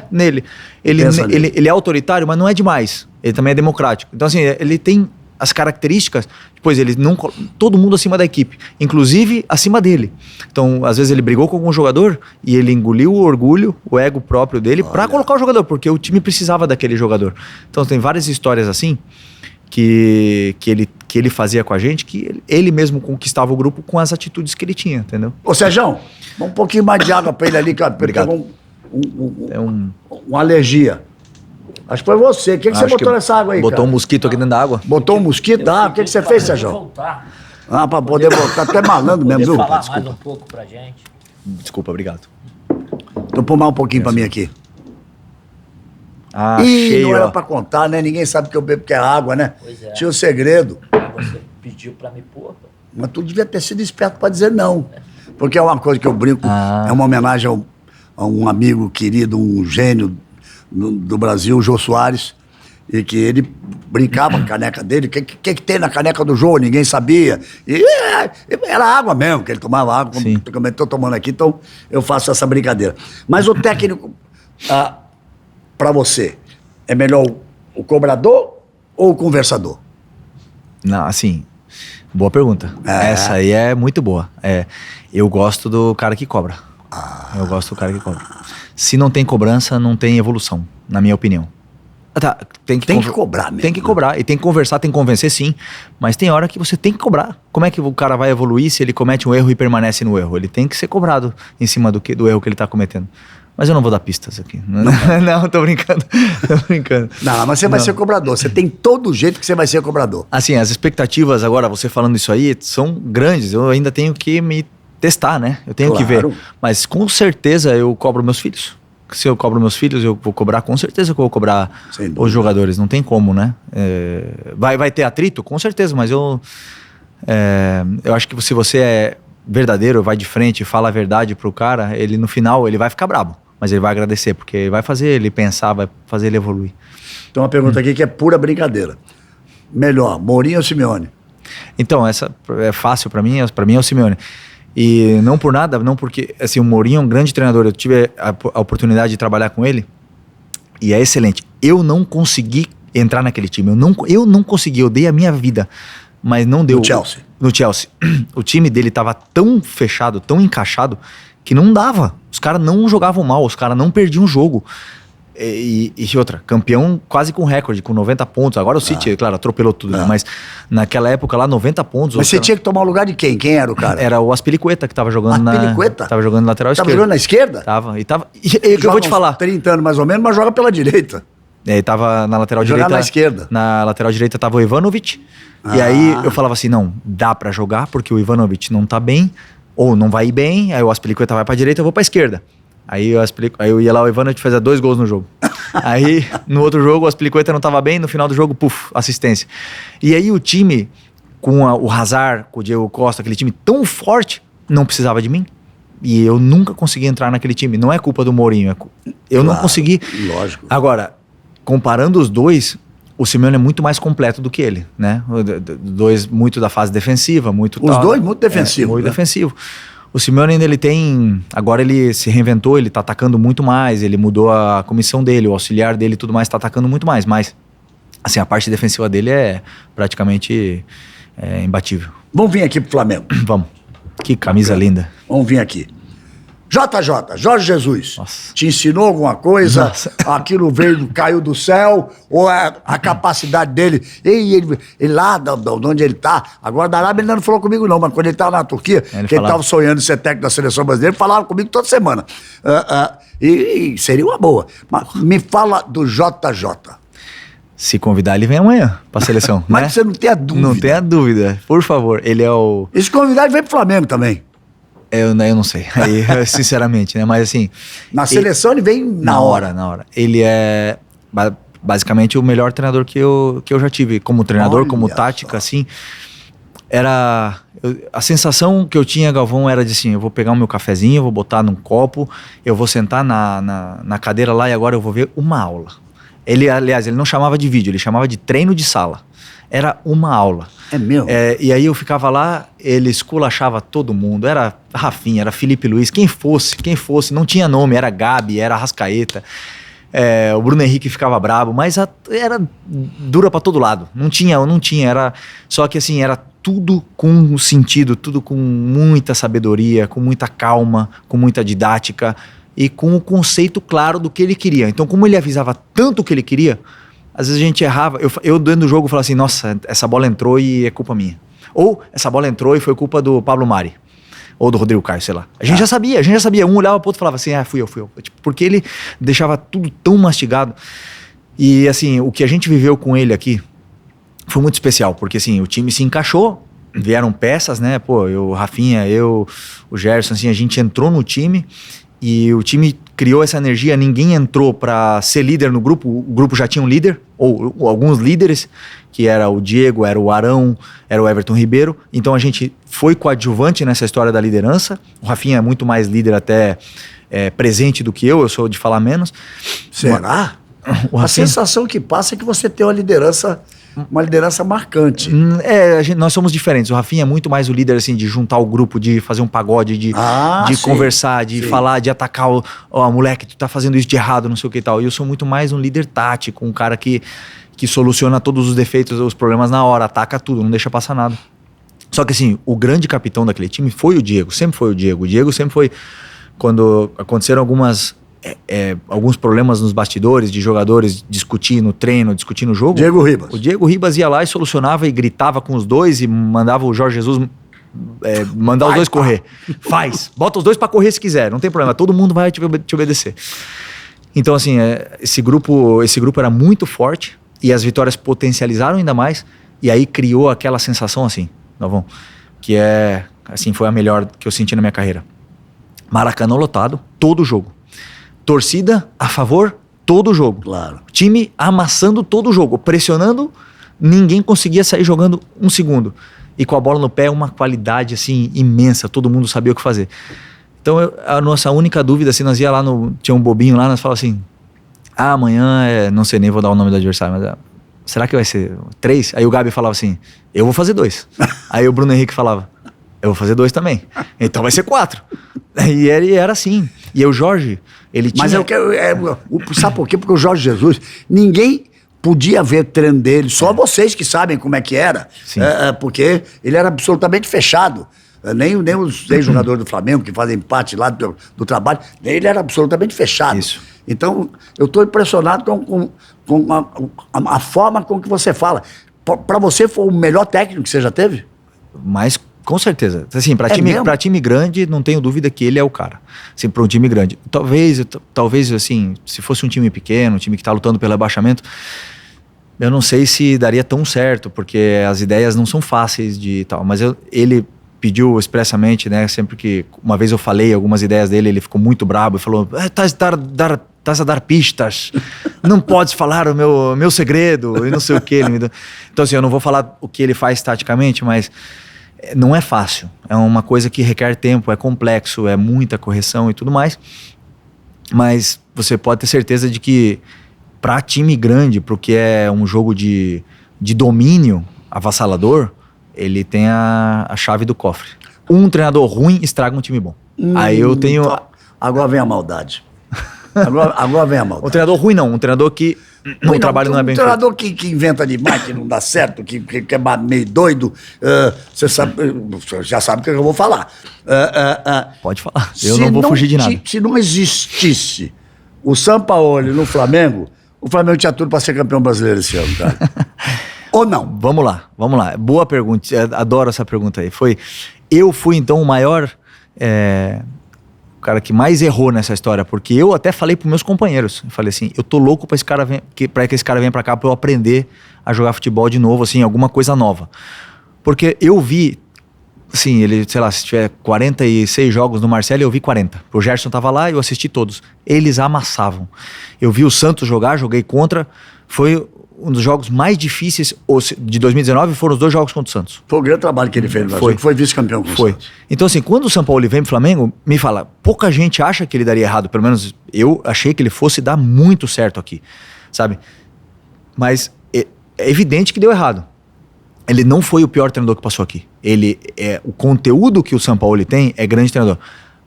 B: nele. Ele é autoritário, mas não é demais. Ele também é democrático. Então, assim, ele tem as características, depois ele não... Todo mundo acima da equipe, inclusive acima dele. Então, às vezes ele brigou com algum jogador e ele engoliu o orgulho, o ego próprio dele, para colocar o jogador, porque o time precisava daquele jogador. Então, tem várias histórias assim, que ele fazia com a gente, que ele mesmo conquistava o grupo com as atitudes que ele tinha, entendeu?
A: Ô, Sérgio, um pouquinho mais de água pra ele ali, cara.
B: Obrigado.
A: Uma alergia. Acho que foi você. O que você botou nessa água aí,
B: botou
A: cara?
B: um mosquito aqui dentro da água.
A: Botou um mosquito? O que você fez, Sérgio? Pra poder voltar. Até malandro mesmo, viu?
C: Falar mais um pouco pra gente.
B: Desculpa, obrigado.
A: Então pôr mais um pouquinho pra mim aqui.
B: Cheio,
A: não era pra contar, né? Ninguém sabe que eu bebo porque é água, né?
C: Pois é.
A: Tinha um segredo.
C: Você pediu pra me pôr.
A: Mas tu devia ter sido esperto pra dizer não. Porque é uma coisa que eu brinco, é uma homenagem a um amigo querido, um gênio do Brasil, o Jô Soares, e que ele brincava com a caneca dele. O que tem na caneca do Jô? Ninguém sabia. E era água mesmo, que ele tomava água, como eu estou tomando aqui, então eu faço essa brincadeira. Mas o técnico, para você, é melhor o cobrador ou o conversador?
B: Não, assim, boa pergunta. Essa aí é muito boa. Eu gosto do cara que cobra. Eu gosto do cara que cobra. Se não tem cobrança, não tem evolução, na minha opinião. Tem que
A: cobrar mesmo.
B: Tem que cobrar. E tem que conversar, tem que convencer, sim. Mas tem hora que você tem que cobrar. Como é que o cara vai evoluir se ele comete um erro e permanece no erro? Ele tem que ser cobrado em cima do erro que ele tá cometendo. Mas eu não vou dar pistas aqui. Não, tô brincando.
A: Não, mas você vai ser cobrador. Você tem todo jeito que você vai ser cobrador.
B: Assim, as expectativas agora, você falando isso aí, são grandes. Eu ainda tenho que me testar, né? Eu tenho que ver. Mas com certeza eu cobro meus filhos. se eu cobro meus filhos, eu vou cobrar, com certeza que eu vou cobrar os jogadores. Não tem como, né? Vai ter atrito? Com certeza, mas eu acho que se você é verdadeiro, vai de frente, fala a verdade pro cara, ele no final, ele vai ficar brabo. Mas ele vai agradecer, porque vai fazer ele pensar, vai fazer ele evoluir.
A: Tem uma pergunta aqui que é pura brincadeira. Melhor, Mourinho ou Simeone?
B: Então, essa é fácil pra mim é o Simeone. E não por nada, não porque, assim, o Mourinho é um grande treinador, eu tive a oportunidade de trabalhar com ele, e é excelente. Eu não consegui entrar naquele time, eu não consegui, eu dei a minha vida, mas não deu. No Chelsea. O time dele tava tão fechado, tão encaixado, que não dava. Os caras não jogavam mal, os caras não perdiam o jogo. E outra, campeão quase com recorde, com 90 pontos. Agora o City, claro, atropelou tudo, né? Mas naquela época lá, 90 pontos.
A: Mas você tinha que tomar o lugar de quem? Quem era o cara?
B: Era o Aspilicueta que tava jogando tava jogando lateral esquerdo.
A: Tava jogando na esquerda?
B: Tava. E eu vou te falar.
A: 30 anos mais ou menos, mas joga pela direita.
B: Ele tava na lateral direita.
A: Jogar na esquerda.
B: Na lateral direita tava o Ivanovic. E aí eu falava assim, não, dá pra jogar porque o Ivanovic não tá bem, ou não vai ir bem, aí o Aspilicueta vai pra direita, eu vou pra esquerda. Aí eu ia lá, o Ivanovic fazia 2 gols no jogo. Aí, no outro jogo, o Aspilicueta não tava bem, no final do jogo, assistência. E aí o time, com o Hazard, com o Diego Costa, aquele time tão forte, não precisava de mim. E eu nunca consegui entrar naquele time. Não é culpa do Mourinho, eu não consegui.
A: Lógico.
B: Agora, comparando os dois, o Simeone é muito mais completo do que ele, né? Dois muito da fase defensiva,
A: Os dois muito defensivos.
B: Muito defensivo. O Simeone ainda agora ele se reinventou, ele tá atacando muito mais, ele mudou a comissão dele, o auxiliar dele e tudo mais, tá atacando muito mais, mas assim, a parte defensiva dele é praticamente imbatível.
A: Vamos vir aqui pro Flamengo.
B: Vamos. Que camisa linda.
A: Vamos vir aqui. JJ, Jorge Jesus,
B: Nossa.
A: te ensinou alguma coisa?
B: Nossa.
A: Aquilo caiu do céu? Ou é a capacidade dele? Ele lá, de onde ele tá, agora da Arábia ele ainda não falou comigo não, mas quando ele tava na Turquia, que ele tava sonhando em ser técnico da seleção brasileira, ele falava comigo toda semana. E seria uma boa. Mas me fala do JJ.
B: Se convidar, ele vem amanhã pra seleção.
A: Mas
B: né?
A: você não tem a dúvida.
B: Não tenha dúvida, por favor. Ele é o...
A: E se convidar, ele vem pro Flamengo também.
B: Eu não sei, aí, sinceramente, né? Mas assim...
A: Na seleção ele vem na hora.
B: Na hora. Ele é basicamente o melhor treinador que eu já tive. Como treinador,
A: Olha
B: como tática, assim. A sensação que eu tinha, Galvão, era de assim, eu vou pegar o meu cafezinho, eu vou botar num copo, eu vou sentar na cadeira lá e agora eu vou ver uma aula. Aliás, ele não chamava de vídeo, ele chamava de treino de sala. Era uma aula.
A: É mesmo?
B: E aí eu ficava lá, ele esculachava todo mundo. Era Rafinha, era Felipe Luiz, quem fosse, não tinha nome, era Gabi, era Arrascaeta. O Bruno Henrique ficava brabo, mas era dura pra todo lado. Não tinha, era... Só que assim, era tudo com sentido, tudo com muita sabedoria, com muita calma, com muita didática e com o conceito claro do que ele queria. Então, como ele avisava tanto o que ele queria, às vezes a gente errava. Eu dentro do jogo falava assim, nossa, essa bola entrou e é culpa minha. Ou essa bola entrou e foi culpa do Pablo Mari. Ou do Rodrigo Caio, sei lá. A gente já sabia. Um olhava pro outro e falava assim, fui eu. Tipo, porque ele deixava tudo tão mastigado. E assim, o que a gente viveu com ele aqui foi muito especial. Porque assim, o time se encaixou, vieram peças, né? Pô, o Rafinha, o Gerson, assim, a gente entrou no time e o time criou essa energia, ninguém entrou para ser líder no grupo, o grupo já tinha um líder, ou alguns líderes, que era o Diego, era o Arão, era o Everton Ribeiro, então a gente foi coadjuvante nessa história da liderança, o Rafinha é muito mais líder até presente do que eu sou de falar menos.
A: Será?
B: A
A: sensação que passa é que você tem uma liderança marcante.
B: Nós somos diferentes. O Rafinha é muito mais o líder, assim, de juntar o grupo, de fazer um pagode, de conversar, de falar, de atacar moleque, tu tá fazendo isso de errado, não sei o que e tal. E eu sou muito mais um líder tático, um cara que soluciona todos os defeitos, os problemas na hora, ataca tudo, não deixa passar nada. Só que assim, o grande capitão daquele time foi o Diego, sempre foi o Diego. O Diego sempre foi, quando aconteceram alguns problemas nos bastidores, de jogadores discutir no treino, discutir no jogo.
A: Diego Ribas.
B: O Diego Ribas ia lá e solucionava e gritava com os dois e mandava o Jorge Jesus mandar os dois correr. Bota os dois pra correr se quiser, não tem problema, todo mundo vai te obedecer. Então assim, esse grupo era muito forte e as vitórias potencializaram ainda mais e aí criou aquela sensação assim, Galvão, que assim, foi a melhor que eu senti na minha carreira. Maracanã lotado, todo jogo. torcida a favor todo o jogo.
A: Claro.
B: Time amassando todo o jogo, pressionando, ninguém conseguia sair jogando um segundo. E com a bola no pé, uma qualidade assim imensa, todo mundo sabia o que fazer. Então a nossa única dúvida, assim, nós ia lá tinha um bobinho lá, nós falávamos assim, amanhã não sei, nem vou dar o nome do adversário, mas será que vai ser 3? Aí o Gabi falava assim, eu vou fazer 2. Aí o Bruno Henrique falava, eu vou fazer 2 também. Então vai ser 4. E ele era assim. E aí o Jorge, ele tinha...
A: Mas eu quero... sabe por quê? Porque o Jorge Jesus, ninguém podia ver treino dele, só vocês que sabem como é que era. Porque ele era absolutamente fechado. Nem os ex-jogadores do Flamengo, que fazem parte lá do trabalho, ele era absolutamente fechado.
B: Isso.
A: Então, eu estou impressionado com a forma com que você fala. Para você, foi o melhor técnico que você já teve?
B: Mas, com certeza. Assim, para
A: mesmo?
B: time grande, não tenho dúvida que ele é o cara. Assim, para um time grande. Talvez, assim, se fosse um time pequeno, um time que está lutando pelo rebaixamento, eu não sei se daria tão certo, porque as ideias não são fáceis de tal. Mas ele pediu expressamente, né? Sempre que uma vez eu falei algumas ideias dele, ele ficou muito brabo e falou: estás a dar pistas, não podes falar o meu segredo e não sei o que. Então, assim, eu não vou falar o que ele faz taticamente, mas não é fácil. É uma coisa que requer tempo, é complexo, é muita correção e tudo mais. Mas você pode ter certeza de que para time grande, porque é um jogo de domínio avassalador, ele tem a chave do cofre. Um treinador ruim estraga um time bom. Aí eu tenho...
A: Agora vem a maldade. Agora vem a maldade.
B: Um treinador ruim não, um treinador que o trabalho não é bem feito.
A: Um treinador que inventa demais, que não dá certo, que é meio doido, você já sabe o que eu vou falar.
B: Pode falar, eu não vou fugir de nada.
A: Se não existisse o Sampaoli no Flamengo, o Flamengo tinha tudo para ser campeão brasileiro esse ano, cara. Ou não?
B: Vamos lá. Boa pergunta, adoro essa pergunta aí. Eu fui então o maior... o cara que mais errou nessa história, porque eu até falei pros meus companheiros, eu falei assim, eu tô louco pra que esse cara venha pra cá pra eu aprender a jogar futebol de novo, assim, alguma coisa nova. Porque eu vi, assim, ele, sei lá, se tiver 46 jogos no Marcelo, eu vi 40. O Gerson tava lá e eu assisti todos. Eles amassavam. Eu vi o Santos jogar, joguei contra, foi um dos jogos mais difíceis de 2019, foram os 2 jogos contra o Santos.
A: Foi o grande trabalho que ele fez no Brasil, que foi vice-campeão com o Santos.
B: Então, assim, quando o São Paulo vem pro Flamengo, me fala, pouca gente acha que ele daria errado, pelo menos eu achei que ele fosse dar muito certo aqui, sabe? Mas é evidente que deu errado. Ele não foi o pior treinador que passou aqui. O conteúdo que o São Paulo tem é grande treinador.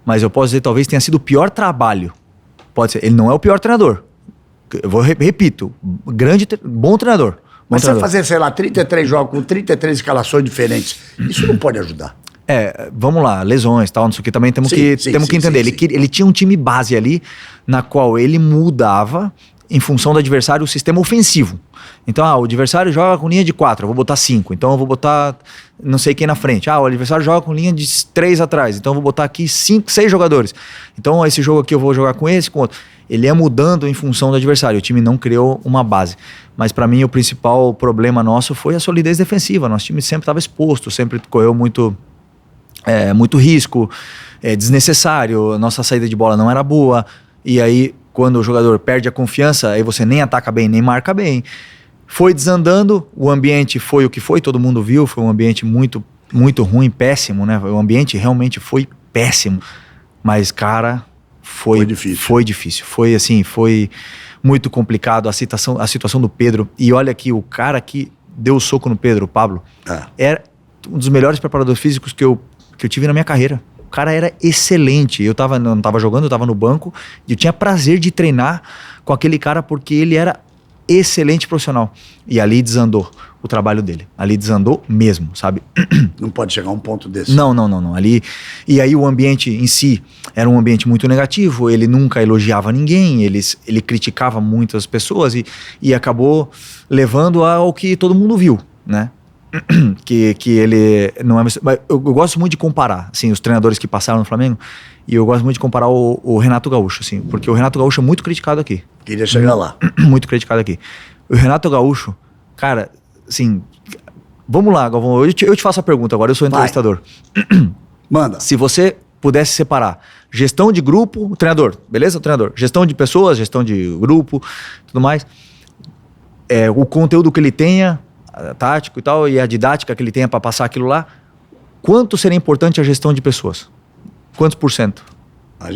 B: Mas eu posso dizer, talvez tenha sido o pior trabalho. Pode ser. Ele não é o pior treinador. Eu repito, bom treinador.
A: Mas você fazer, sei lá, 33 jogos com 33 escalações diferentes, isso não pode ajudar.
B: Vamos lá, lesões, tal, não sei o que, também temos que entender. Ele tinha um time base ali, na qual ele mudava, em função do adversário, o sistema ofensivo. Então, o adversário joga com linha de 4, eu vou botar 5, então eu vou botar não sei quem na frente. O adversário joga com linha de 3 atrás, então eu vou botar aqui 5, 6 jogadores. Então, esse jogo aqui eu vou jogar com esse, com outro. Ele ia mudando em função do adversário, o time não criou uma base. Mas para mim o principal problema nosso foi a solidez defensiva. Nosso time sempre estava exposto, sempre correu muito risco, desnecessário, nossa saída de bola não era boa. E aí, quando o jogador perde a confiança, aí você nem ataca bem, nem marca bem. Foi desandando, o ambiente foi o que foi, todo mundo viu, foi um ambiente muito, muito ruim, péssimo, né? O ambiente realmente foi péssimo. Mas, cara... Foi difícil. Foi muito complicado a situação do Pedro. E olha aqui, o cara que deu o soco no Pedro, o Pablo, era um dos melhores preparadores físicos que eu tive na minha carreira. O cara era excelente. Eu não tava jogando, eu tava no banco. E eu tinha prazer de treinar com aquele cara porque ele era excelente profissional. E ali desandou o trabalho dele. Ali desandou mesmo, sabe?
A: Não pode chegar a um ponto desse.
B: Não. E aí o ambiente em si era um ambiente muito negativo, ele nunca elogiava ninguém, ele criticava muitas pessoas e acabou levando ao que todo mundo viu, né? Que ele não é... Mas eu gosto muito de comparar, assim, os treinadores que passaram no Flamengo, e eu gosto muito de comparar o Renato Gaúcho, assim, porque o Renato Gaúcho é muito criticado aqui.
A: Queria chegar lá.
B: Muito criticado aqui. O Renato Gaúcho, cara, assim... Vamos lá, Galvão, eu te faço a pergunta agora, eu sou entrevistador.
A: Manda.
B: Se você pudesse separar gestão de grupo, o treinador, beleza? O treinador. Gestão de pessoas, gestão de grupo, tudo mais. O conteúdo que ele tenha, tático e tal, e a didática que ele tenha para passar aquilo lá. Quanto seria importante a gestão de pessoas? Quantos por cento?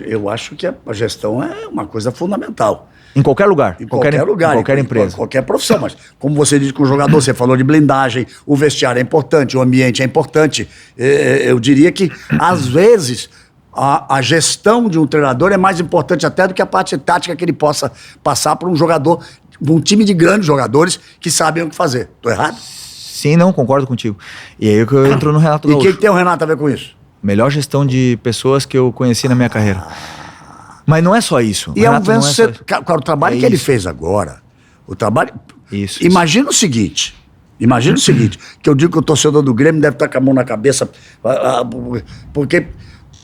A: Eu acho que a gestão é uma coisa fundamental.
B: Em qualquer lugar.
A: Em qualquer lugar.
B: Em qualquer empresa.
A: Em qualquer profissão. Mas, como você disse com o jogador, você falou de blindagem, o vestiário é importante, o ambiente é importante. Eu diria que, às vezes, a gestão de um treinador é mais importante até do que a parte tática que ele possa passar para um jogador, um time de grandes jogadores que sabem o que fazer. Estou errado?
B: Sim, não, concordo contigo. E aí que eu entro no Renato Gaúcho.
A: E o que tem o Renato a ver com isso?
B: Melhor gestão de pessoas que eu conheci na minha carreira. Mas não é só isso.
A: E cara, o trabalho que ele fez agora, o trabalho...
B: Isso.
A: Imagina o seguinte, que eu digo que o torcedor do Grêmio deve estar com a mão na cabeça, porque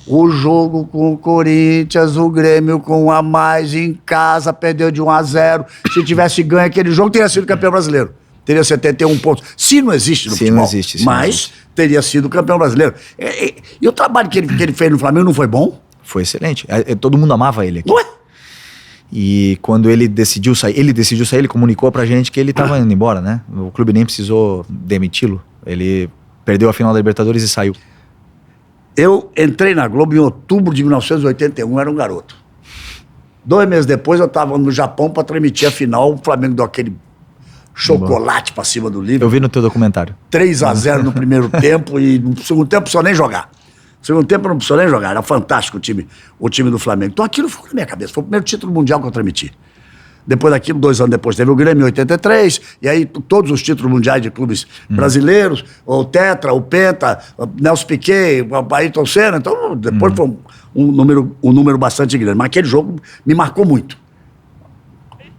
A: o jogo com o Corinthians, o Grêmio com um a mais em casa, perdeu de 1-0. Se tivesse ganho aquele jogo, teria sido campeão brasileiro. Teria 71 pontos. Se não existe no futebol,
B: não existe,
A: mas teria sido campeão brasileiro. E o trabalho que ele fez no Flamengo não foi bom?
B: Foi excelente. Todo mundo amava ele aqui.
A: Ué?
B: E quando ele decidiu sair, ele comunicou pra gente que ele tava indo embora, né? O clube nem precisou demiti-lo. Ele perdeu a final da Libertadores e saiu.
A: Eu entrei na Globo em outubro de 1981, era um garoto. 2 meses depois eu estava no Japão para transmitir a final, o Flamengo deu aquele chocolate para cima do Liverpool.
B: Eu vi no teu documentário.
A: 3-0 no primeiro tempo e no segundo tempo não precisou nem jogar. No segundo tempo não precisou nem jogar, era fantástico o time do Flamengo. Então aquilo ficou na minha cabeça, foi o primeiro título mundial que eu transmiti. Depois daquilo, 2 anos depois, teve o Grêmio em 83, e aí todos os títulos mundiais de clubes brasileiros, o Tetra, o Penta, o Nelson Piquet, o Ayrton Senna, então depois foi um número bastante grande. Mas aquele jogo me marcou muito.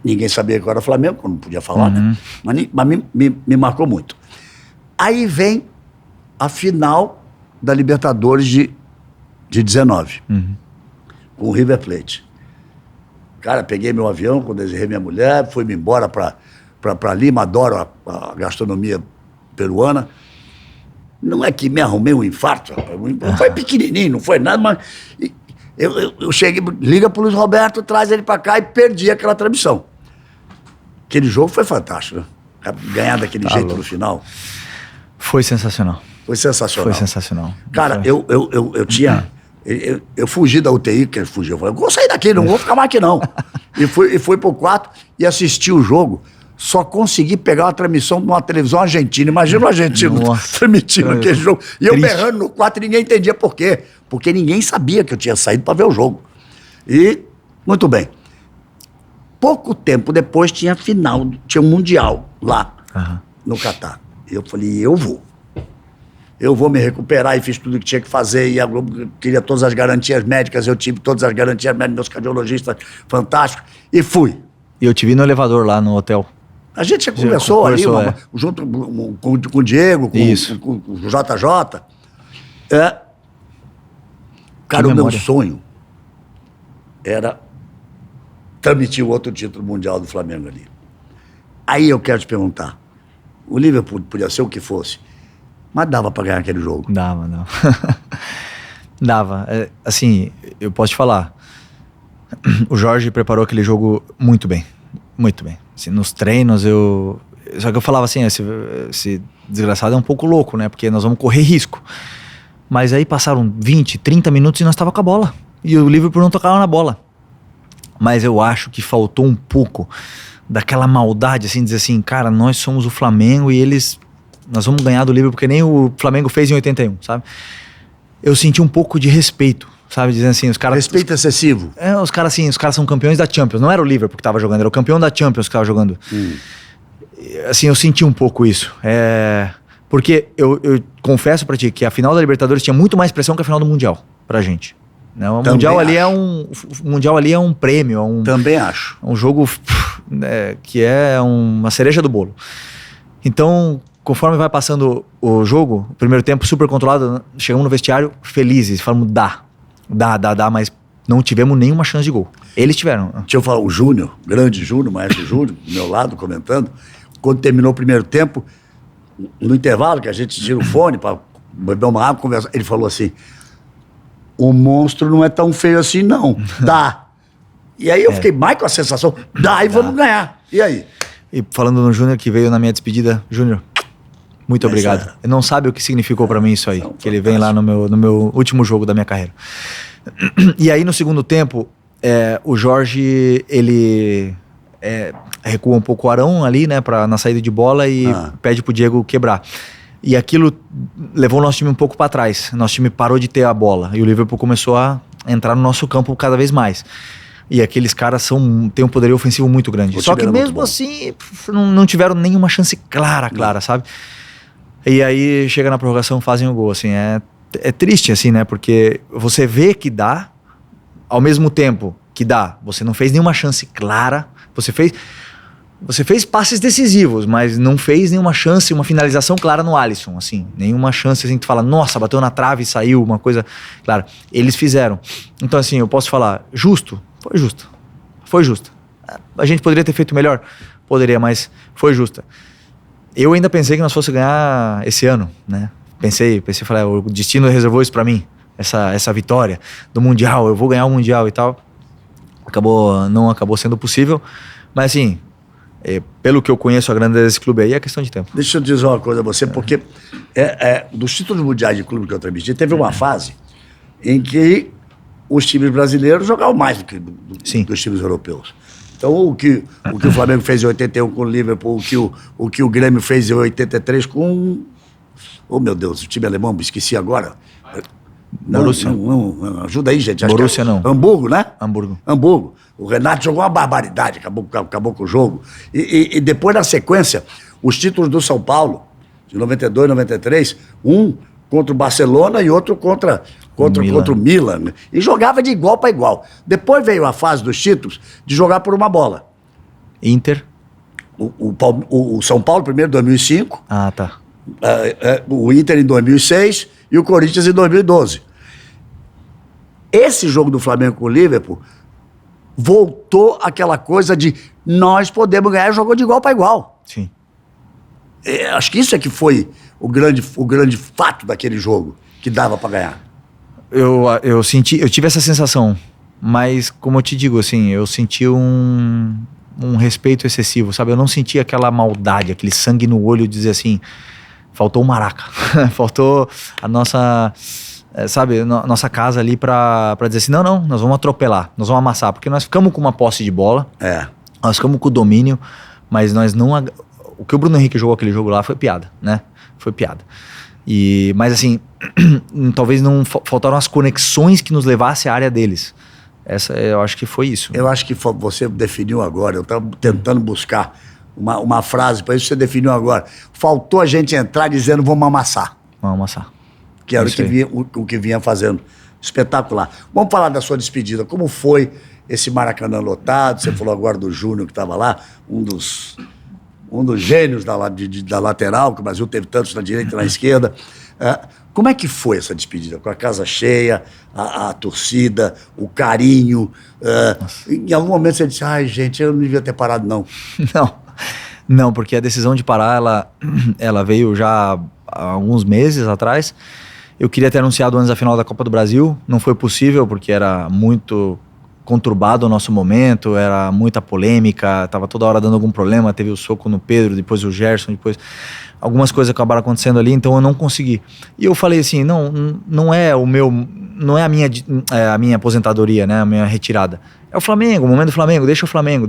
A: Ninguém sabia que eu era Flamengo, eu não podia falar, né? Mas me marcou muito. Aí vem a final da Libertadores de 19, com o River Plate. Cara, peguei meu avião, quando deserrei minha mulher, fui-me embora pra Lima, adoro a gastronomia peruana. Não é que me arrumei um infarto, rapaz. Foi pequenininho, não foi nada, mas eu cheguei, liga pro Luiz Roberto, traz ele pra cá e perdi aquela transmissão. Aquele jogo foi fantástico, né? Ganhar daquele jeito no final.
B: Foi sensacional.
A: Foi sensacional.
B: Foi sensacional.
A: Cara, eu tinha... Eu fugi da UTI, que ele fugiu. Eu falei, vou sair daqui, não vou ficar mais aqui, não. E fui pro quarto e assisti o jogo. Só consegui pegar uma transmissão de uma televisão argentina. Imagina o argentino transmitindo aquele jogo. E eu berrando no quarto e ninguém entendia por quê. Porque ninguém sabia que eu tinha saído para ver o jogo. E, muito bem. Pouco tempo depois tinha final, tinha um Mundial lá, no Catar. E eu falei, eu vou me recuperar, e fiz tudo o que tinha que fazer, e a Globo queria todas as garantias médicas, eu tive todas as garantias médicas, meus cardiologistas fantásticos, e fui.
B: E eu te vi no elevador lá no hotel.
A: A gente já conversou ali, junto com o Diego, com o JJ. Cara, o meu sonho era transmitir o outro título mundial do Flamengo ali. Aí eu quero te perguntar, o Liverpool podia ser o que fosse, mas dava pra ganhar aquele jogo.
B: Dava. Dava. Assim, eu posso te falar. O Jorge preparou aquele jogo muito bem. Muito bem. Assim, nos treinos, só que eu falava assim, esse desgraçado é um pouco louco, né? Porque nós vamos correr risco. Mas aí passaram 20, 30 minutos e nós estávamos com a bola. E o Liverpool não tocava na bola. Mas eu acho que faltou um pouco daquela maldade, assim, dizer assim, cara, nós somos o Flamengo e nós vamos ganhar do Liverpool, porque nem o Flamengo fez em 81, sabe? Eu senti um pouco de respeito, sabe? Dizendo assim, os caras...
A: Respeito excessivo.
B: Os caras são campeões da Champions. Não era o Liverpool que tava jogando, era o campeão da Champions que tava jogando. Assim, eu senti um pouco isso. Porque eu confesso pra ti que a final da Libertadores tinha muito mais pressão que a final do Mundial, pra gente. O Mundial ali é um prêmio.
A: Também acho.
B: Um jogo que é uma cereja do bolo. Então... Conforme vai passando o jogo, o primeiro tempo super controlado, chegamos no vestiário felizes, falamos, dá, mas não tivemos nenhuma chance de gol. Eles tiveram.
A: Deixa eu falar, o Júnior, grande Júnior, maestro Júnior, do meu lado, comentando, quando terminou o primeiro tempo, no intervalo, que a gente tira o fone para beber uma água, conversar, ele falou assim, o monstro não é tão feio assim, não. Dá. E aí eu fiquei mais com a sensação, dá e vamos ganhar. E aí?
B: E falando no Júnior, que veio na minha despedida, Júnior, muito obrigado. Ele não sabe o que significou pra mim isso aí, que ele vem lá no meu último jogo da minha carreira. E aí no segundo tempo, o Jorge, ele recua um pouco o Arão ali, né, na saída de bola e pede pro Diego quebrar. E aquilo levou o nosso time um pouco para trás. Nosso time parou de ter a bola e o Liverpool começou a entrar no nosso campo cada vez mais. E aqueles caras têm um poderio ofensivo muito grande. Só que mesmo assim, não tiveram nenhuma chance clara, sabe? E aí chega na prorrogação, fazem o gol, assim, é triste, assim, né? Porque você vê que dá, ao mesmo tempo que dá, você não fez nenhuma chance clara, você fez passes decisivos, mas não fez nenhuma chance, uma finalização clara no Alisson, assim, nenhuma chance, assim, que tu fala, nossa, bateu na trave e saiu, uma coisa clara. Eles fizeram. Então, assim, eu posso falar, justo? Foi justo. A gente poderia ter feito melhor? Poderia, mas foi justa. Eu ainda pensei que nós fosse ganhar esse ano, né? Pensei, falei, o destino reservou isso pra mim, essa vitória do Mundial, eu vou ganhar o Mundial e tal. Não acabou sendo possível, mas assim, pelo que eu conheço a grandeza desse clube aí, é questão de tempo.
A: Deixa eu dizer uma coisa a você, porque dos títulos mundiais de clube que eu transmiti, teve uma fase em que os times brasileiros jogavam mais do que dos times europeus. Então, o que o Flamengo fez em 81 com o Liverpool, o que o Grêmio fez em 83 com... Oh, meu Deus, o time alemão, me esqueci agora.
B: Borussia.
A: Não, ajuda aí, gente.
B: Borussia não.
A: Hamburgo, né?
B: Hamburgo.
A: O Renato jogou uma barbaridade, acabou com o jogo. E depois, na sequência, os títulos do São Paulo, de 92, 93, um contra o Barcelona e outro contra o Milan. E jogava de igual para igual. Depois veio a fase dos títulos de jogar por uma bola.
B: Inter.
A: O São Paulo primeiro em 2005.
B: Ah, tá.
A: O Inter em 2006 e o Corinthians em 2012. Esse jogo do Flamengo com o Liverpool voltou aquela coisa de nós podemos ganhar, jogou de igual para igual.
B: Sim.
A: Acho que isso é que foi o grande fato daquele jogo, que dava para ganhar.
B: Eu tive essa sensação, mas como eu te digo, assim, eu senti um respeito excessivo, sabe? Eu não senti aquela maldade, aquele sangue no olho de dizer assim, faltou o Maraca, faltou a nossa, nossa casa ali pra dizer assim, não, nós vamos atropelar, nós vamos amassar, porque nós ficamos com uma posse de bola, nós ficamos com o domínio, mas nós não... O que o Bruno Henrique jogou aquele jogo lá foi piada, né? Foi piada. Mas assim, talvez não faltaram as conexões que nos levassem à área deles. Eu acho que foi isso.
A: Eu acho que você definiu agora, eu estava tentando buscar uma frase para isso, você definiu agora. Faltou a gente entrar dizendo vamos amassar.
B: Vamos amassar.
A: Que era o que vinha fazendo. Espetacular. Vamos falar da sua despedida. Como foi esse Maracanã lotado? Você falou agora do Júnior que estava lá, um dos gênios da lateral, que o Brasil teve tantos na direita e na esquerda. Como é que foi essa despedida? Com a casa cheia, a torcida, o carinho. Em algum momento você disse, ai, gente, eu não devia ter parado, não.
B: Não, porque a decisão de parar, ela veio já há alguns meses atrás. Eu queria ter anunciado antes da final da Copa do Brasil. Não foi possível, porque era muito conturbado o nosso momento, era muita polêmica, tava toda hora dando algum problema, teve o soco no Pedro, depois o Gerson, depois algumas coisas acabaram acontecendo ali, então eu não consegui. E eu falei assim, não é a minha aposentadoria, né, a minha retirada. É o Flamengo, o momento do Flamengo, deixa o Flamengo,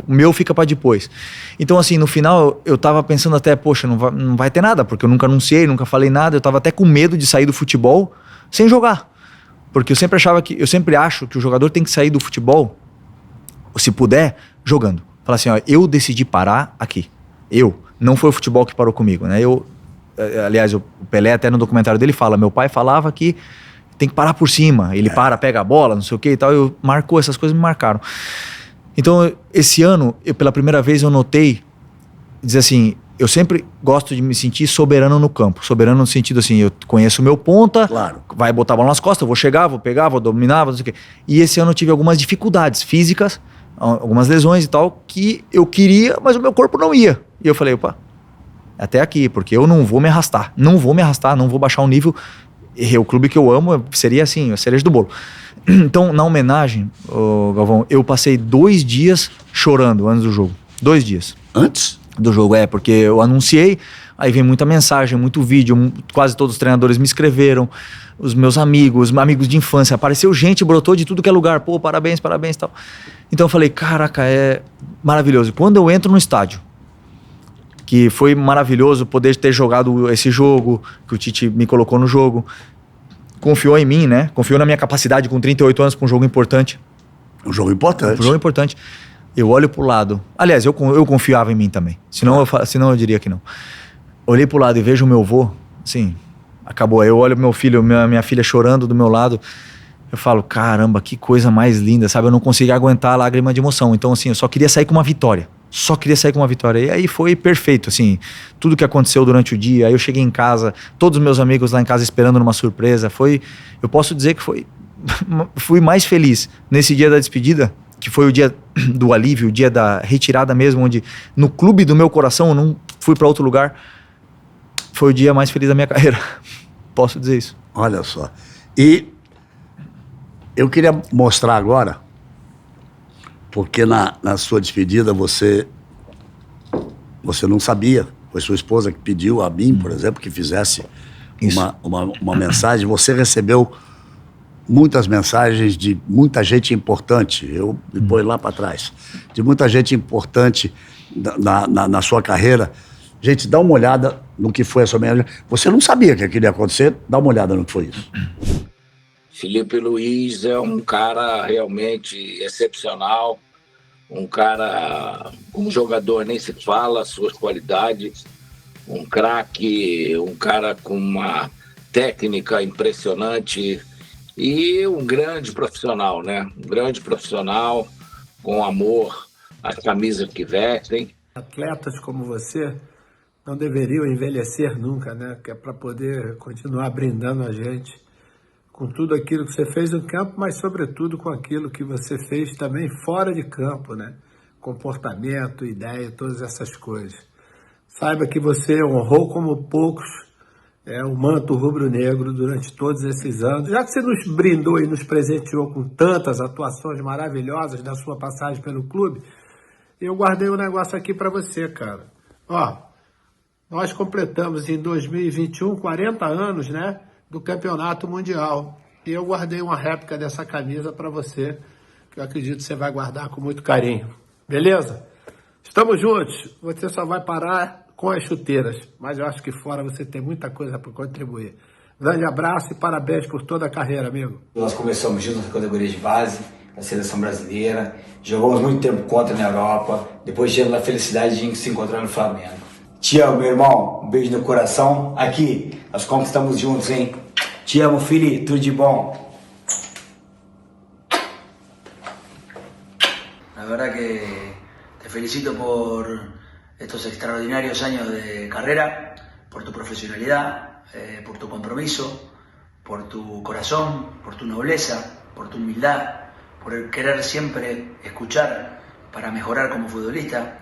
B: o meu fica para depois. Então assim, no final eu tava pensando até, poxa, não vai ter nada, porque eu nunca anunciei, nunca falei nada, eu tava até com medo de sair do futebol sem jogar. Porque eu sempre acho que o jogador tem que sair do futebol, se puder, jogando. Falar assim, ó, eu decidi parar aqui. Não foi o futebol que parou comigo, né? Aliás, o Pelé até no documentário dele fala, meu pai falava que tem que parar por cima. Ele pega a bola, não sei o que e tal. Essas coisas me marcaram. Então, esse ano, pela primeira vez eu notei, dizer assim, eu sempre gosto de me sentir soberano no campo. Soberano no sentido assim, eu conheço o meu ponta,
A: claro,
B: vai botar a bola nas costas, eu vou chegar, vou pegar, vou dominar, não sei o quê. E esse ano eu tive algumas dificuldades físicas, algumas lesões e tal, que eu queria, mas o meu corpo não ia. E eu falei, opa, até aqui, porque eu não vou me arrastar, não vou baixar o nível. o clube que eu amo seria assim, a cereja do bolo. Então, na homenagem, Galvão, eu passei 2 dias chorando antes do jogo. 2 dias.
A: Antes?
B: Do jogo, porque eu anunciei, aí vem muita mensagem, muito vídeo, quase todos os treinadores me escreveram, os meus amigos de infância, apareceu gente, brotou de tudo que é lugar, pô, parabéns e tal. Então eu falei, caraca, é maravilhoso. Quando eu entro no estádio, que foi maravilhoso poder ter jogado esse jogo, que o Tite me colocou no jogo, confiou em mim, né? Confiou na minha capacidade com 38 anos para um jogo importante.
A: Um jogo importante.
B: Um jogo importante. Eu olho pro lado. Aliás, eu confiava em mim também. Senão eu diria que não. Olhei pro lado e vejo o meu avô, assim, acabou. Aí eu olho meu filho, minha filha chorando do meu lado. Eu falo, caramba, que coisa mais linda, sabe? Eu não consegui aguentar a lágrima de emoção. Então, assim, eu só queria sair com uma vitória. E aí foi perfeito, assim, tudo que aconteceu durante o dia. Aí eu cheguei em casa, todos os meus amigos lá em casa esperando numa surpresa. Eu posso dizer que fui mais feliz nesse dia da despedida, que foi o dia do alívio, o dia da retirada mesmo, onde no clube do meu coração eu não fui para outro lugar. Foi o dia mais feliz da minha carreira. Posso dizer isso.
A: Olha só. E eu queria mostrar agora, porque na sua despedida você não sabia, foi sua esposa que pediu a mim, por exemplo, que fizesse uma mensagem. Você recebeu muitas mensagens de muita gente importante, eu me ponho lá para trás, de muita gente importante na sua carreira. Gente, dá uma olhada no que foi essa homenagem. Você não sabia que aquilo ia acontecer, dá uma olhada no que foi isso.
D: Felipe Luiz é um cara realmente excepcional, um jogador nem se fala, suas qualidades, um craque, um cara com uma técnica impressionante e um grande profissional, né? Um grande profissional com amor às camisas que vestem.
E: Atletas como você não deveriam envelhecer nunca, né? Que é para poder continuar brindando a gente com tudo aquilo que você fez no campo, mas sobretudo com aquilo que você fez também fora de campo, né? Comportamento, ideia, todas essas coisas. Saiba que você honrou como poucos o manto rubro-negro durante todos esses anos. Já que você nos brindou e nos presenteou com tantas atuações maravilhosas da sua passagem pelo clube, eu guardei um negócio aqui para você, cara. Ó, nós completamos em 2021 40 anos, né, do Campeonato Mundial. E eu guardei uma réplica dessa camisa para você, que eu acredito que você vai guardar com muito carinho. Beleza? Estamos juntos. Você só vai parar com as chuteiras, mas eu acho que fora você tem muita coisa para contribuir. Grande abraço e parabéns por toda a carreira, amigo.
F: Nós começamos juntos na categoria de base, na seleção brasileira, jogamos muito tempo contra na Europa, depois tivemos a felicidade de se encontrar no Flamengo. Te amo, meu irmão, um beijo no coração. Aqui, nós conquistamos juntos, hein? Te amo, filho, tudo de bom.
G: La verdad que te felicito por estos extraordinarios años de carrera, por tu profesionalidad, por tu compromiso, por tu corazón, por tu nobleza, por tu humildad, por el querer siempre escuchar para mejorar como futbolista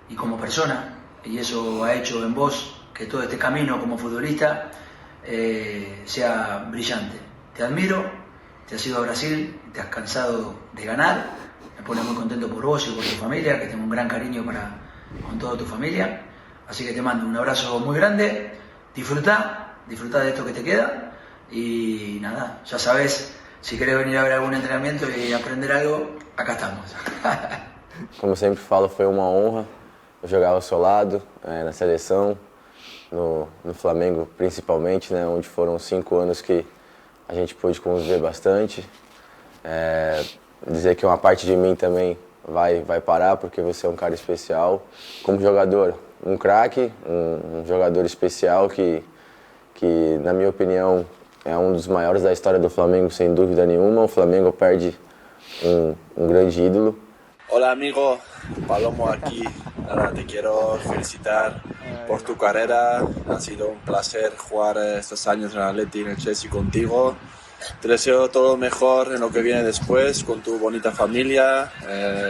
G: y como persona. Y eso ha hecho en vos que todo este camino como futbolista sea brillante. Te admiro, te has ido a Brasil, te has cansado de ganar. Me pone muy contento por vos y por tu familia, que tengo un gran cariño con toda tu familia. Así que te mando un abrazo muy grande. Disfruta de esto que te queda. Y nada, ya sabes, si querés venir a ver algún entrenamiento y aprender algo, acá estamos.
H: Como sempre falo, foi uma honra jogar ao seu lado, na seleção, no Flamengo principalmente, né, onde foram 5 anos que a gente pôde conviver bastante. Dizer que uma parte de mim também vai parar, porque você é um cara especial. Como jogador, um craque, um jogador especial que, na minha opinião, é um dos maiores da história do Flamengo, sem dúvida nenhuma. O Flamengo perde um grande ídolo.
I: Hola amigo, Palomo aquí. Nada, te quiero felicitar por tu carrera. Ha sido un placer jugar estos años en el Atleti y en el Chelsea contigo. Te deseo todo lo mejor en lo que viene después con tu bonita familia.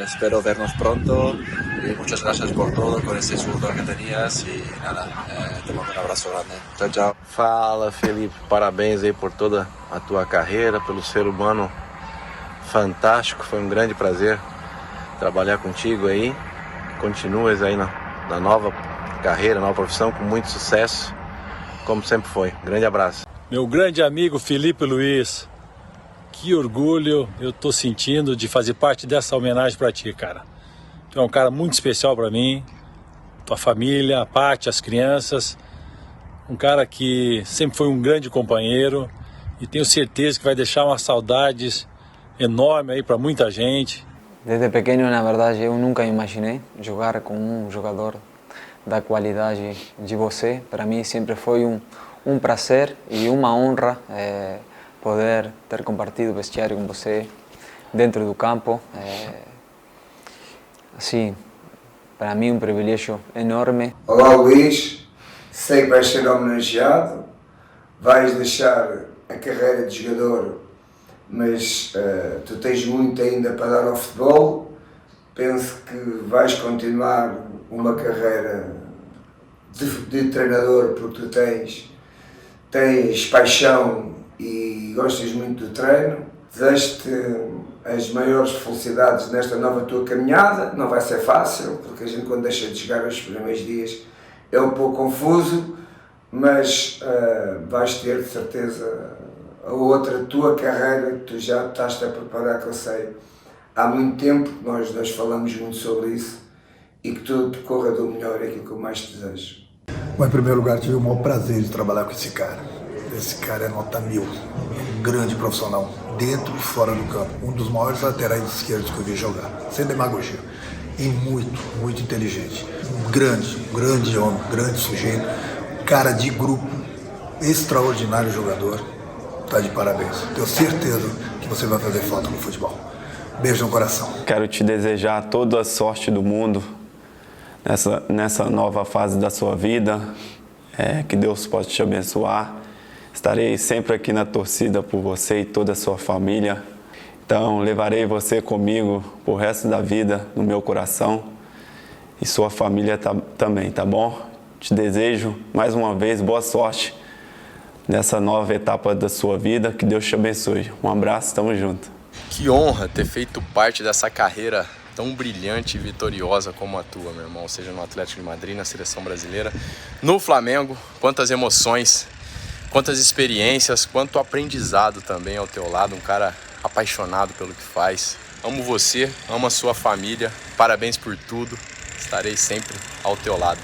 I: Espero vernos pronto Y muchas gracias por todo, con ese zurdo que tenías y nada, te mando un abrazo grande. Chao, chao.
J: Fala, Felipe, parabéns aí por toda a tua carreira, pelo ser humano fantástico, foi um grande prazer trabalhar contigo aí, continuas aí na nova carreira, nova profissão, com muito sucesso, como sempre foi. Grande abraço.
K: Meu grande amigo Felipe Luiz, que orgulho eu tô sentindo de fazer parte dessa homenagem para ti, cara. Tu é um cara muito especial para mim, tua família, a Paty, as crianças, um cara que sempre foi um grande companheiro e tenho certeza que vai deixar umas saudades enormes aí para muita gente.
L: Desde pequeno, na verdade, eu nunca imaginei jogar com um jogador da qualidade de você. Para mim sempre foi um prazer e uma honra poder ter compartido o vestiário com você dentro do campo. Assim, para mim um privilégio enorme.
M: Olá Luís, sei que vais ser homenageado, vais deixar a carreira de jogador, mas tu tens muito ainda para dar ao futebol. Penso que vais continuar uma carreira de treinador porque tu tens paixão e gostas muito do treino. Desejo-te as maiores felicidades nesta nova tua caminhada. Não vai ser fácil, porque a gente quando deixa de jogar os primeiros dias é um pouco confuso, mas vais ter de certeza a outra tua carreira que tu já estás a preparar, que eu sei. Há muito tempo que nós falamos muito sobre isso e que tudo corra do melhor, é aquilo que eu mais te desejo.
N: Bom, em primeiro lugar, tive o maior prazer de trabalhar com esse cara. Esse cara é nota 1000, um grande profissional, dentro e fora do campo. Um dos maiores laterais esquerdos que eu vi jogar, sem demagogia. E muito inteligente. Um grande homem, grande sujeito, cara de grupo, extraordinário jogador. Tá de parabéns. Tenho certeza que você vai fazer falta no futebol. Beijo no coração.
O: Quero te desejar toda a sorte do mundo nessa nova fase da sua vida. Que Deus possa te abençoar. Estarei sempre aqui na torcida por você e toda a sua família. Então, levarei você comigo pro resto da vida no meu coração. E sua família também, tá bom? Te desejo, mais uma vez, boa sorte nessa nova etapa da sua vida. Que Deus te abençoe. Um abraço, tamo junto.
P: Que honra ter feito parte dessa carreira tão brilhante e vitoriosa como a tua, meu irmão. Seja no Atlético de Madrid, na Seleção Brasileira, no Flamengo. Quantas emoções, quantas experiências, quanto aprendizado também ao teu lado. Um cara apaixonado pelo que faz. Amo você, amo a sua família. Parabéns por tudo. Estarei sempre ao teu lado.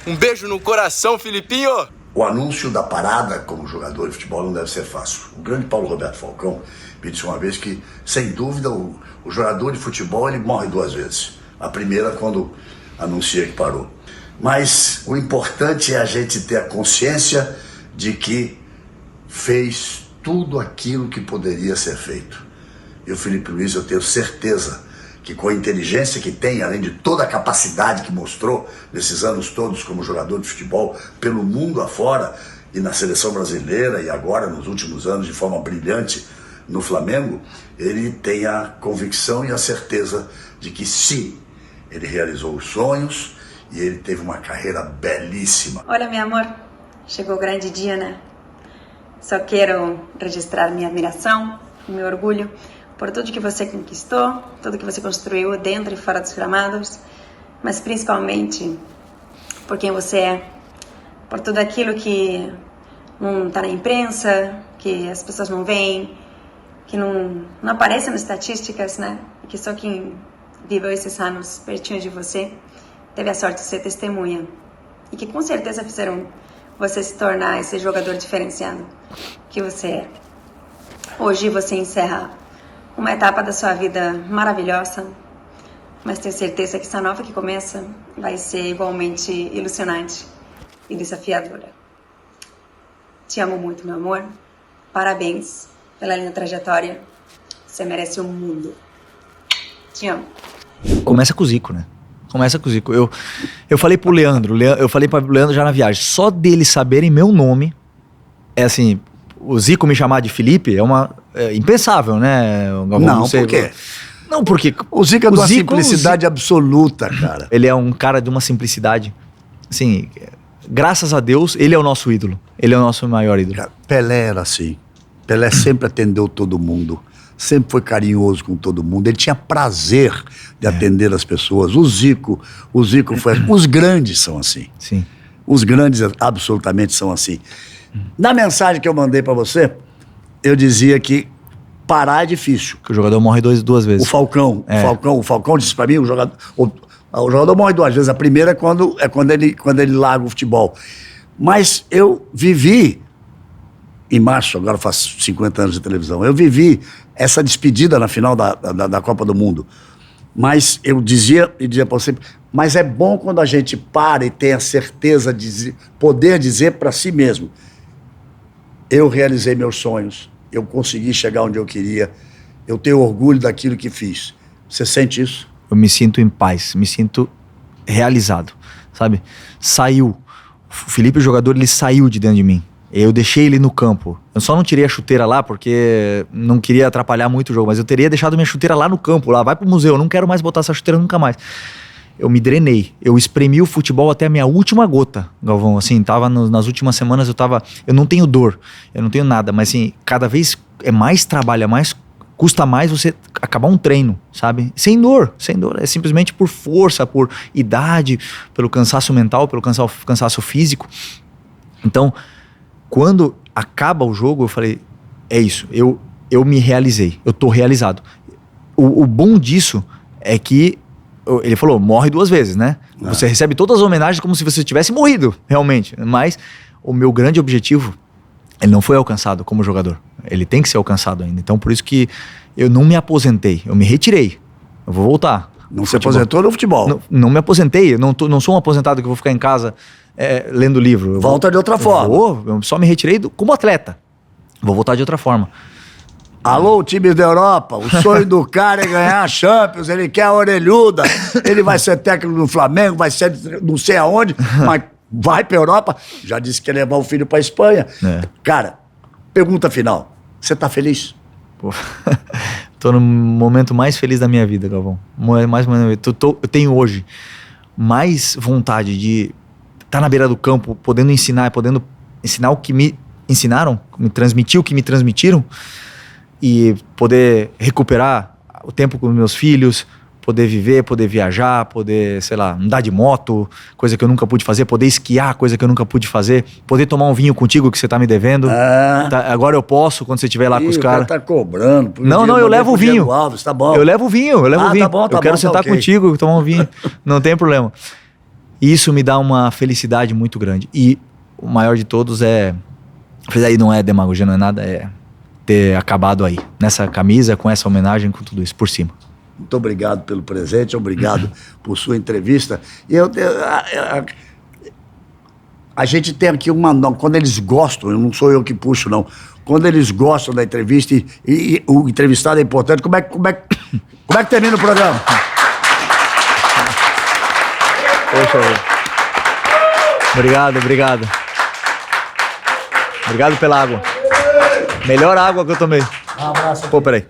P: Um beijo no coração, Filipinho!
Q: O anúncio da parada como jogador de futebol não deve ser fácil. O grande Paulo Roberto Falcão me disse uma vez que, sem dúvida, o jogador de futebol ele morre 2 vezes. A primeira quando anuncia que parou. Mas o importante é a gente ter a consciência de que fez tudo aquilo que poderia ser feito. E o Felipe Luiz, eu tenho certeza que com a inteligência que tem, além de toda a capacidade que mostrou nesses anos todos como jogador de futebol pelo mundo afora e na seleção brasileira e agora nos últimos anos de forma brilhante no Flamengo, ele tem a convicção e a certeza de que sim, ele realizou os sonhos e ele teve uma carreira belíssima.
R: Olha, meu amor, chegou o grande dia, né? Só quero registrar minha admiração, meu orgulho por tudo que você conquistou, tudo que você construiu dentro e fora dos gramados, mas principalmente por quem você é, por tudo aquilo que não está na imprensa, que as pessoas não veem, que não aparece nas estatísticas, né? E que só quem viveu esses anos pertinho de você teve a sorte de ser testemunha e que com certeza fizeram você se tornar esse jogador diferenciado que você é. Hoje você encerra uma etapa da sua vida maravilhosa, mas tenho certeza que essa nova que começa vai ser igualmente ilusionante e desafiadora. Te amo muito, meu amor. Parabéns pela linda trajetória. Você merece um mundo. Te amo.
B: Começa com o Zico, né? Começa com o Zico. Eu falei pro Leandro, eu falei pro Leandro já na viagem, só dele saberem meu nome, é assim, o Zico me chamar de Felipe é impensável, né?
A: Não, por quê?
B: Não, porque
A: o Zico é de uma simplicidade absoluta, cara.
B: Ele é um cara de uma simplicidade. Assim, graças a Deus, ele é o nosso ídolo. Ele é o nosso maior ídolo.
A: Cara, Pelé era assim. Pelé sempre atendeu todo mundo. Sempre foi carinhoso com todo mundo. Ele tinha prazer de atender as pessoas. O Zico foi... Os grandes são assim.
B: Sim.
A: Os grandes absolutamente são assim. Na mensagem que eu mandei pra você, eu dizia que parar é difícil.
B: Que o jogador morre duas vezes.
A: O Falcão disse pra mim, o jogador morre 2 vezes. A primeira é quando ele larga o futebol. Mas eu vivi, em março, agora faz 50 anos de televisão, eu vivi essa despedida na final da Copa do Mundo. Mas eu dizia pra você, mas é bom quando a gente para e tem a certeza de poder dizer pra si mesmo, eu realizei meus sonhos, eu consegui chegar onde eu queria, eu tenho orgulho daquilo que fiz. Você sente isso?
B: Eu me sinto em paz, me sinto realizado, sabe? Saiu. O Felipe, o jogador, ele saiu de dentro de mim. Eu deixei ele no campo. Eu só não tirei a chuteira lá porque não queria atrapalhar muito o jogo, mas eu teria deixado minha chuteira lá no campo, lá, vai pro museu, eu não quero mais botar essa chuteira nunca mais. Eu me drenei, eu espremi o futebol até a minha última gota, Galvão, assim, tava nas últimas semanas eu não tenho dor, eu não tenho nada, mas assim, cada vez é mais trabalho, custa mais você acabar um treino, sabe? Sem dor, é simplesmente por força, por idade, pelo cansaço mental, pelo cansaço físico. Então, quando acaba o jogo, eu falei, é isso, eu me realizei, eu tô realizado. O bom disso é que ele falou, morre 2 vezes, né? Você recebe todas as homenagens como se você tivesse morrido, realmente. Mas o meu grande objetivo, ele não foi alcançado como jogador. Ele tem que ser alcançado ainda. Então, por isso que eu não me aposentei. Eu me retirei. Eu vou voltar.
A: Não se aposentou no futebol?
B: Não me aposentei. Eu não sou um aposentado que vou ficar em casa lendo livro.
A: Volta de outra forma.
B: Eu só me retirei como atleta. Vou voltar de outra forma.
A: Alô, times da Europa, o sonho do cara é ganhar a Champions, ele quer a orelhuda, ele vai ser técnico do Flamengo, vai ser não sei aonde, mas vai pra Europa, já disse que quer levar o filho pra Espanha. Cara, pergunta final, você tá feliz?
B: Pô, tô no momento mais feliz da minha vida, Galvão. Eu tenho hoje mais vontade de estar na beira do campo, podendo ensinar o que me ensinaram, me transmitir o que me transmitiram, e poder recuperar o tempo com meus filhos, poder viver, poder viajar, poder, sei lá, andar de moto, coisa que eu nunca pude fazer, poder esquiar, coisa que eu nunca pude fazer, poder tomar um vinho contigo que você tá me devendo. Agora eu posso, quando você estiver lá com os caras.
A: O cara tá cobrando.
B: Não, eu levo o vinho.
A: Alves, tá bom.
B: Eu levo o vinho,
A: Tá bom,
B: eu quero sentar contigo, tomar um vinho, não tem problema. Isso me dá uma felicidade muito grande. E o maior de todos aí não é demagogia, não é nada, é ter acabado aí, nessa camisa, com essa homenagem, com tudo isso por cima.
A: Muito obrigado pelo presente, obrigado por sua entrevista. E a gente tem aqui quando eles gostam, não sou eu que puxo não, quando eles gostam da entrevista e o entrevistado é importante, como é que termina o programa?
B: Poxa, obrigado. Obrigado pela água. Melhor água que eu tomei.
A: Um abraço.
B: Pô, peraí.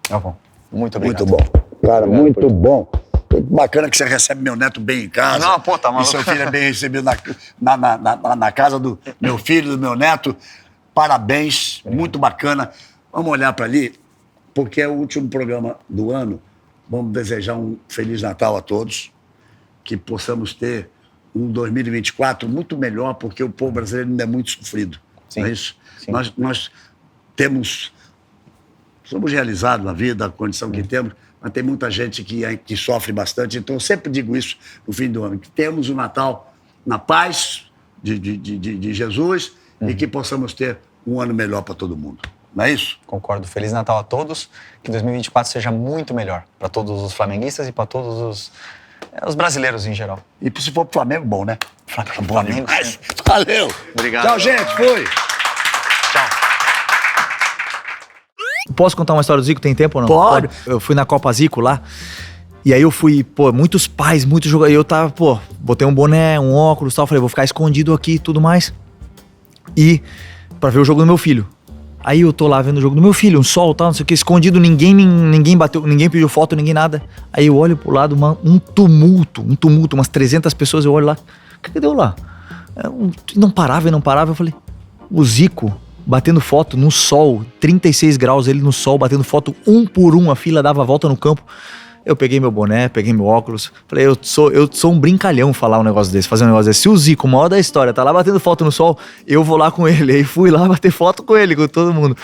B: Tá bom. Muito obrigado.
A: Muito bom. Cara, muito bom. Bacana que você recebe meu neto bem em casa.
B: Não, pô, tá maluco.
A: E seu filho é bem recebido na casa do meu filho, do meu neto. Parabéns, muito bacana. Vamos olhar para ali, porque é o último programa do ano. Vamos desejar um Feliz Natal a todos. Que possamos ter um 2024 muito melhor, porque o povo brasileiro ainda é muito sofrido. Sim. Não é isso? Sim. Nós somos realizados na vida, a condição que temos, mas tem muita gente que sofre bastante. Então, eu sempre digo isso no fim do ano, que temos o Natal na paz de Jesus e que possamos ter um ano melhor para todo mundo. Não é isso?
B: Concordo. Feliz Natal a todos. Que 2024 seja muito melhor para todos os flamenguistas e para todos os brasileiros em geral.
A: E se for pro Flamengo, bom, né?
B: Flamengo.
A: Valeu.
B: Obrigado.
A: Tchau, gente. Fui.
B: Posso contar uma história do Zico? Tem tempo ou não?
A: Pode.
B: Eu fui na Copa Zico lá, e aí eu fui, muitos pais, muitos jogadores, eu tava, botei um boné, um óculos e tal, falei, vou ficar escondido aqui e tudo mais, e pra ver o jogo do meu filho. Aí eu tô lá vendo o jogo do meu filho, um sol, tal, não sei o que, escondido, ninguém bateu, ninguém pediu foto, ninguém nada. Aí eu olho pro lado, um tumulto, umas 300 pessoas, eu olho lá, o que deu lá? Não parava, eu falei, o Zico batendo foto no sol, 36 graus, ele no sol, batendo foto um por um, a fila dava a volta no campo. Eu peguei meu boné, peguei meu óculos, falei, eu sou um brincalhão falar um negócio desse, fazer um negócio desse. Se o Zico, o maior da história, tá lá batendo foto no sol, eu vou lá com ele. Aí fui lá bater foto com ele, com todo mundo.